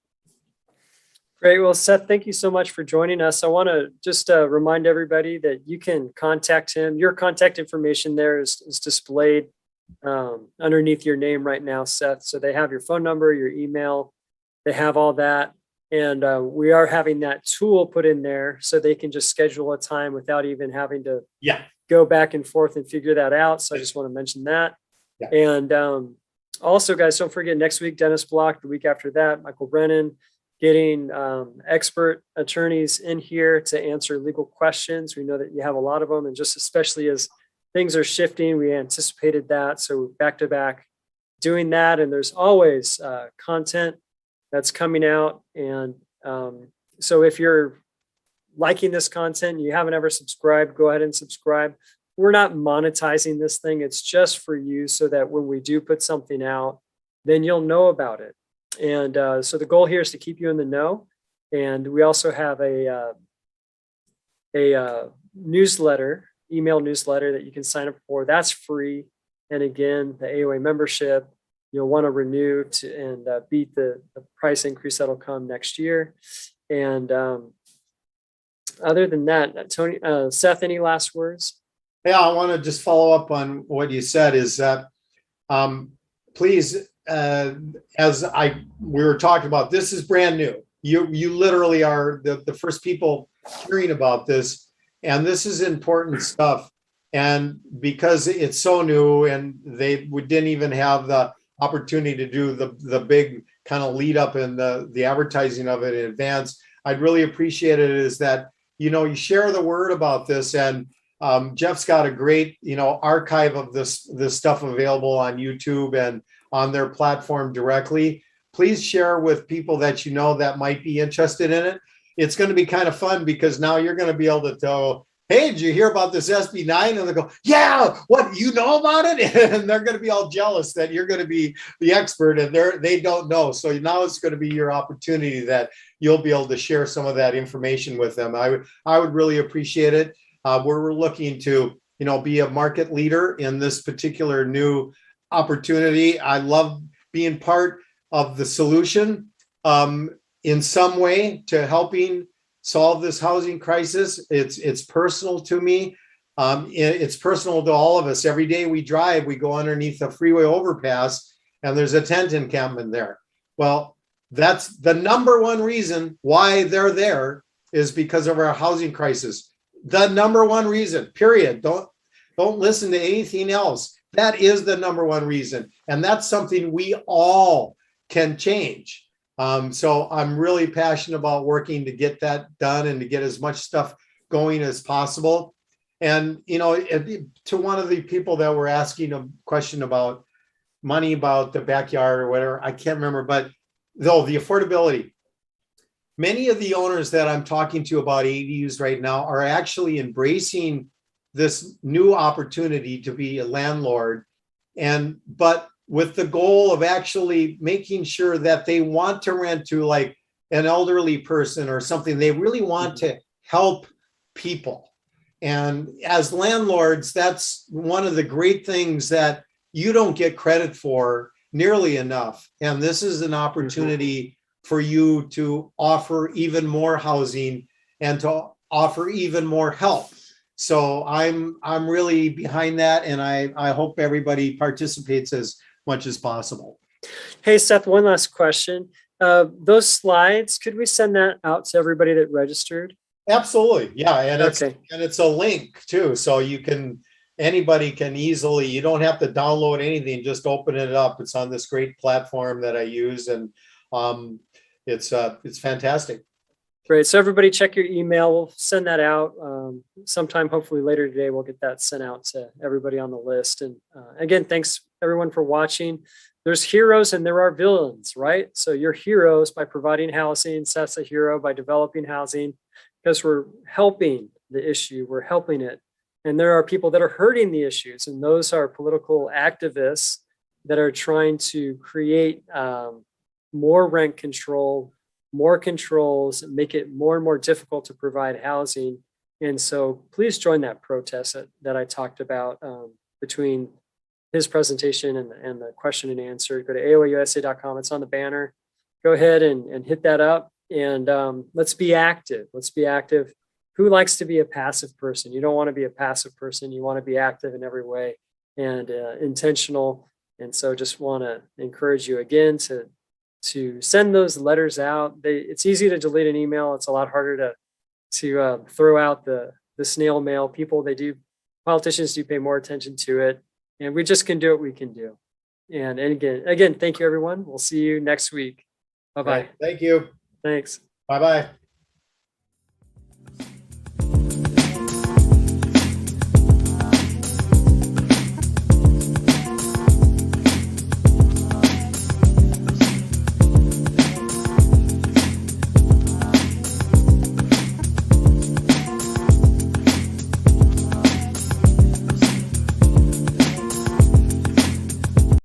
Great. Well, Seth, thank you so much for joining us. I want to just remind everybody that you can contact him. Your contact information there is displayed underneath your name right now, Seth. So they have your phone number, your email, they have all that. And we are having that tool put in there so they can just schedule a time without even having to go back and forth and figure that out. So I just want to mention that. Yeah. And also, guys, don't forget next week, Dennis Block, the week after that, Michael Brennan, getting expert attorneys in here to answer legal questions. We know that you have a lot of them, and just especially as things are shifting, we anticipated that. So back to back doing that. And there's always content that's coming out. And so if you're liking this content, and you haven't ever subscribed, go ahead and subscribe. We're not monetizing this thing. It's just for you so that when we do put something out, then you'll know about it. And so the goal here is to keep you in the know. And we also have a newsletter, email newsletter that you can sign up for. That's free. And again, the AOA membership, you'll want to renew and beat the price increase that'll come next year. And other than that, Tony, Seth, any last words? Yeah, I want to just follow up on what you said is that please, as we were talking about, this is brand new. You literally are the first people hearing about this, and this is important stuff. And because it's so new, and we didn't even have the opportunity to do the big kind of lead up and the advertising of it in advance, I'd really appreciate it is that you share the word about this. And Jeff's got a great archive of this stuff available on YouTube and on their platform directly. Please share with people that that might be interested in it. It's going to be kind of fun because now you're going to be able to tell, hey, did you hear about this SB9? And they go, yeah, what, you know about it? And they're going to be all jealous that you're going to be the expert and they don't know. So now it's going to be your opportunity that you'll be able to share some of that information with them. I would really appreciate it. We're looking to, be a market leader in this particular new opportunity. I love being part of the solution in some way to helping solve this housing crisis. It's personal to me. It's personal to all of us. Every day we drive, we go underneath a freeway overpass and there's a tent encampment there. Well, that's the number one reason why they're there is because of our housing crisis. The number one reason, period. Don't listen to anything else. That is the number one reason. And that's something we all can change. So I'm really passionate about working to get that done and to get as much stuff going as possible. And, to one of the people that were asking a question about money, about the backyard or whatever, I can't remember, but though the affordability, many of the owners that I'm talking to about ADUs right now are actually embracing this new opportunity to be a landlord, but with the goal of actually making sure that they want to rent to like an elderly person or something. They really want to help people. And as landlords, that's one of the great things that you don't get credit for nearly enough. And this is an opportunity for you to offer even more housing and to offer even more help. So I'm really behind that, and I hope everybody participates as much as possible. Hey, Seth, one last question. Those slides, could we send that out to everybody that registered? Absolutely. Yeah. And Okay. it's a link too. So anybody can easily, you don't have to download anything, just open it up. It's on this great platform that I use, and it's fantastic. Great. So everybody check your email. We'll send that out sometime, hopefully later today. We'll get that sent out to everybody on the list. And again, thanks everyone for watching. There's heroes and there are villains, right? So you're heroes by providing housing. Seth's a hero by developing housing, because we're helping the issue. We're helping it. And there are people that are hurting the issues. And those are political activists that are trying to create more rent control, more controls, make it more and more difficult to provide housing. And so please join that protest that I talked about between his presentation and the question and answer. Go to aousa.com. It's on the banner. Go ahead and hit that up, and let's be active. Let's be active. Who likes to be a passive person? You don't want to be a passive person. You want to be active in every way and intentional. And so just want to encourage you again to send those letters out. It's easy to delete an email. It's a lot harder to throw out the snail mail. Politicians do pay more attention to it, and we just can do what we can do. And again, thank you, everyone. We'll see you next week. Bye-bye. Right. Thank you. Thanks. Bye-bye.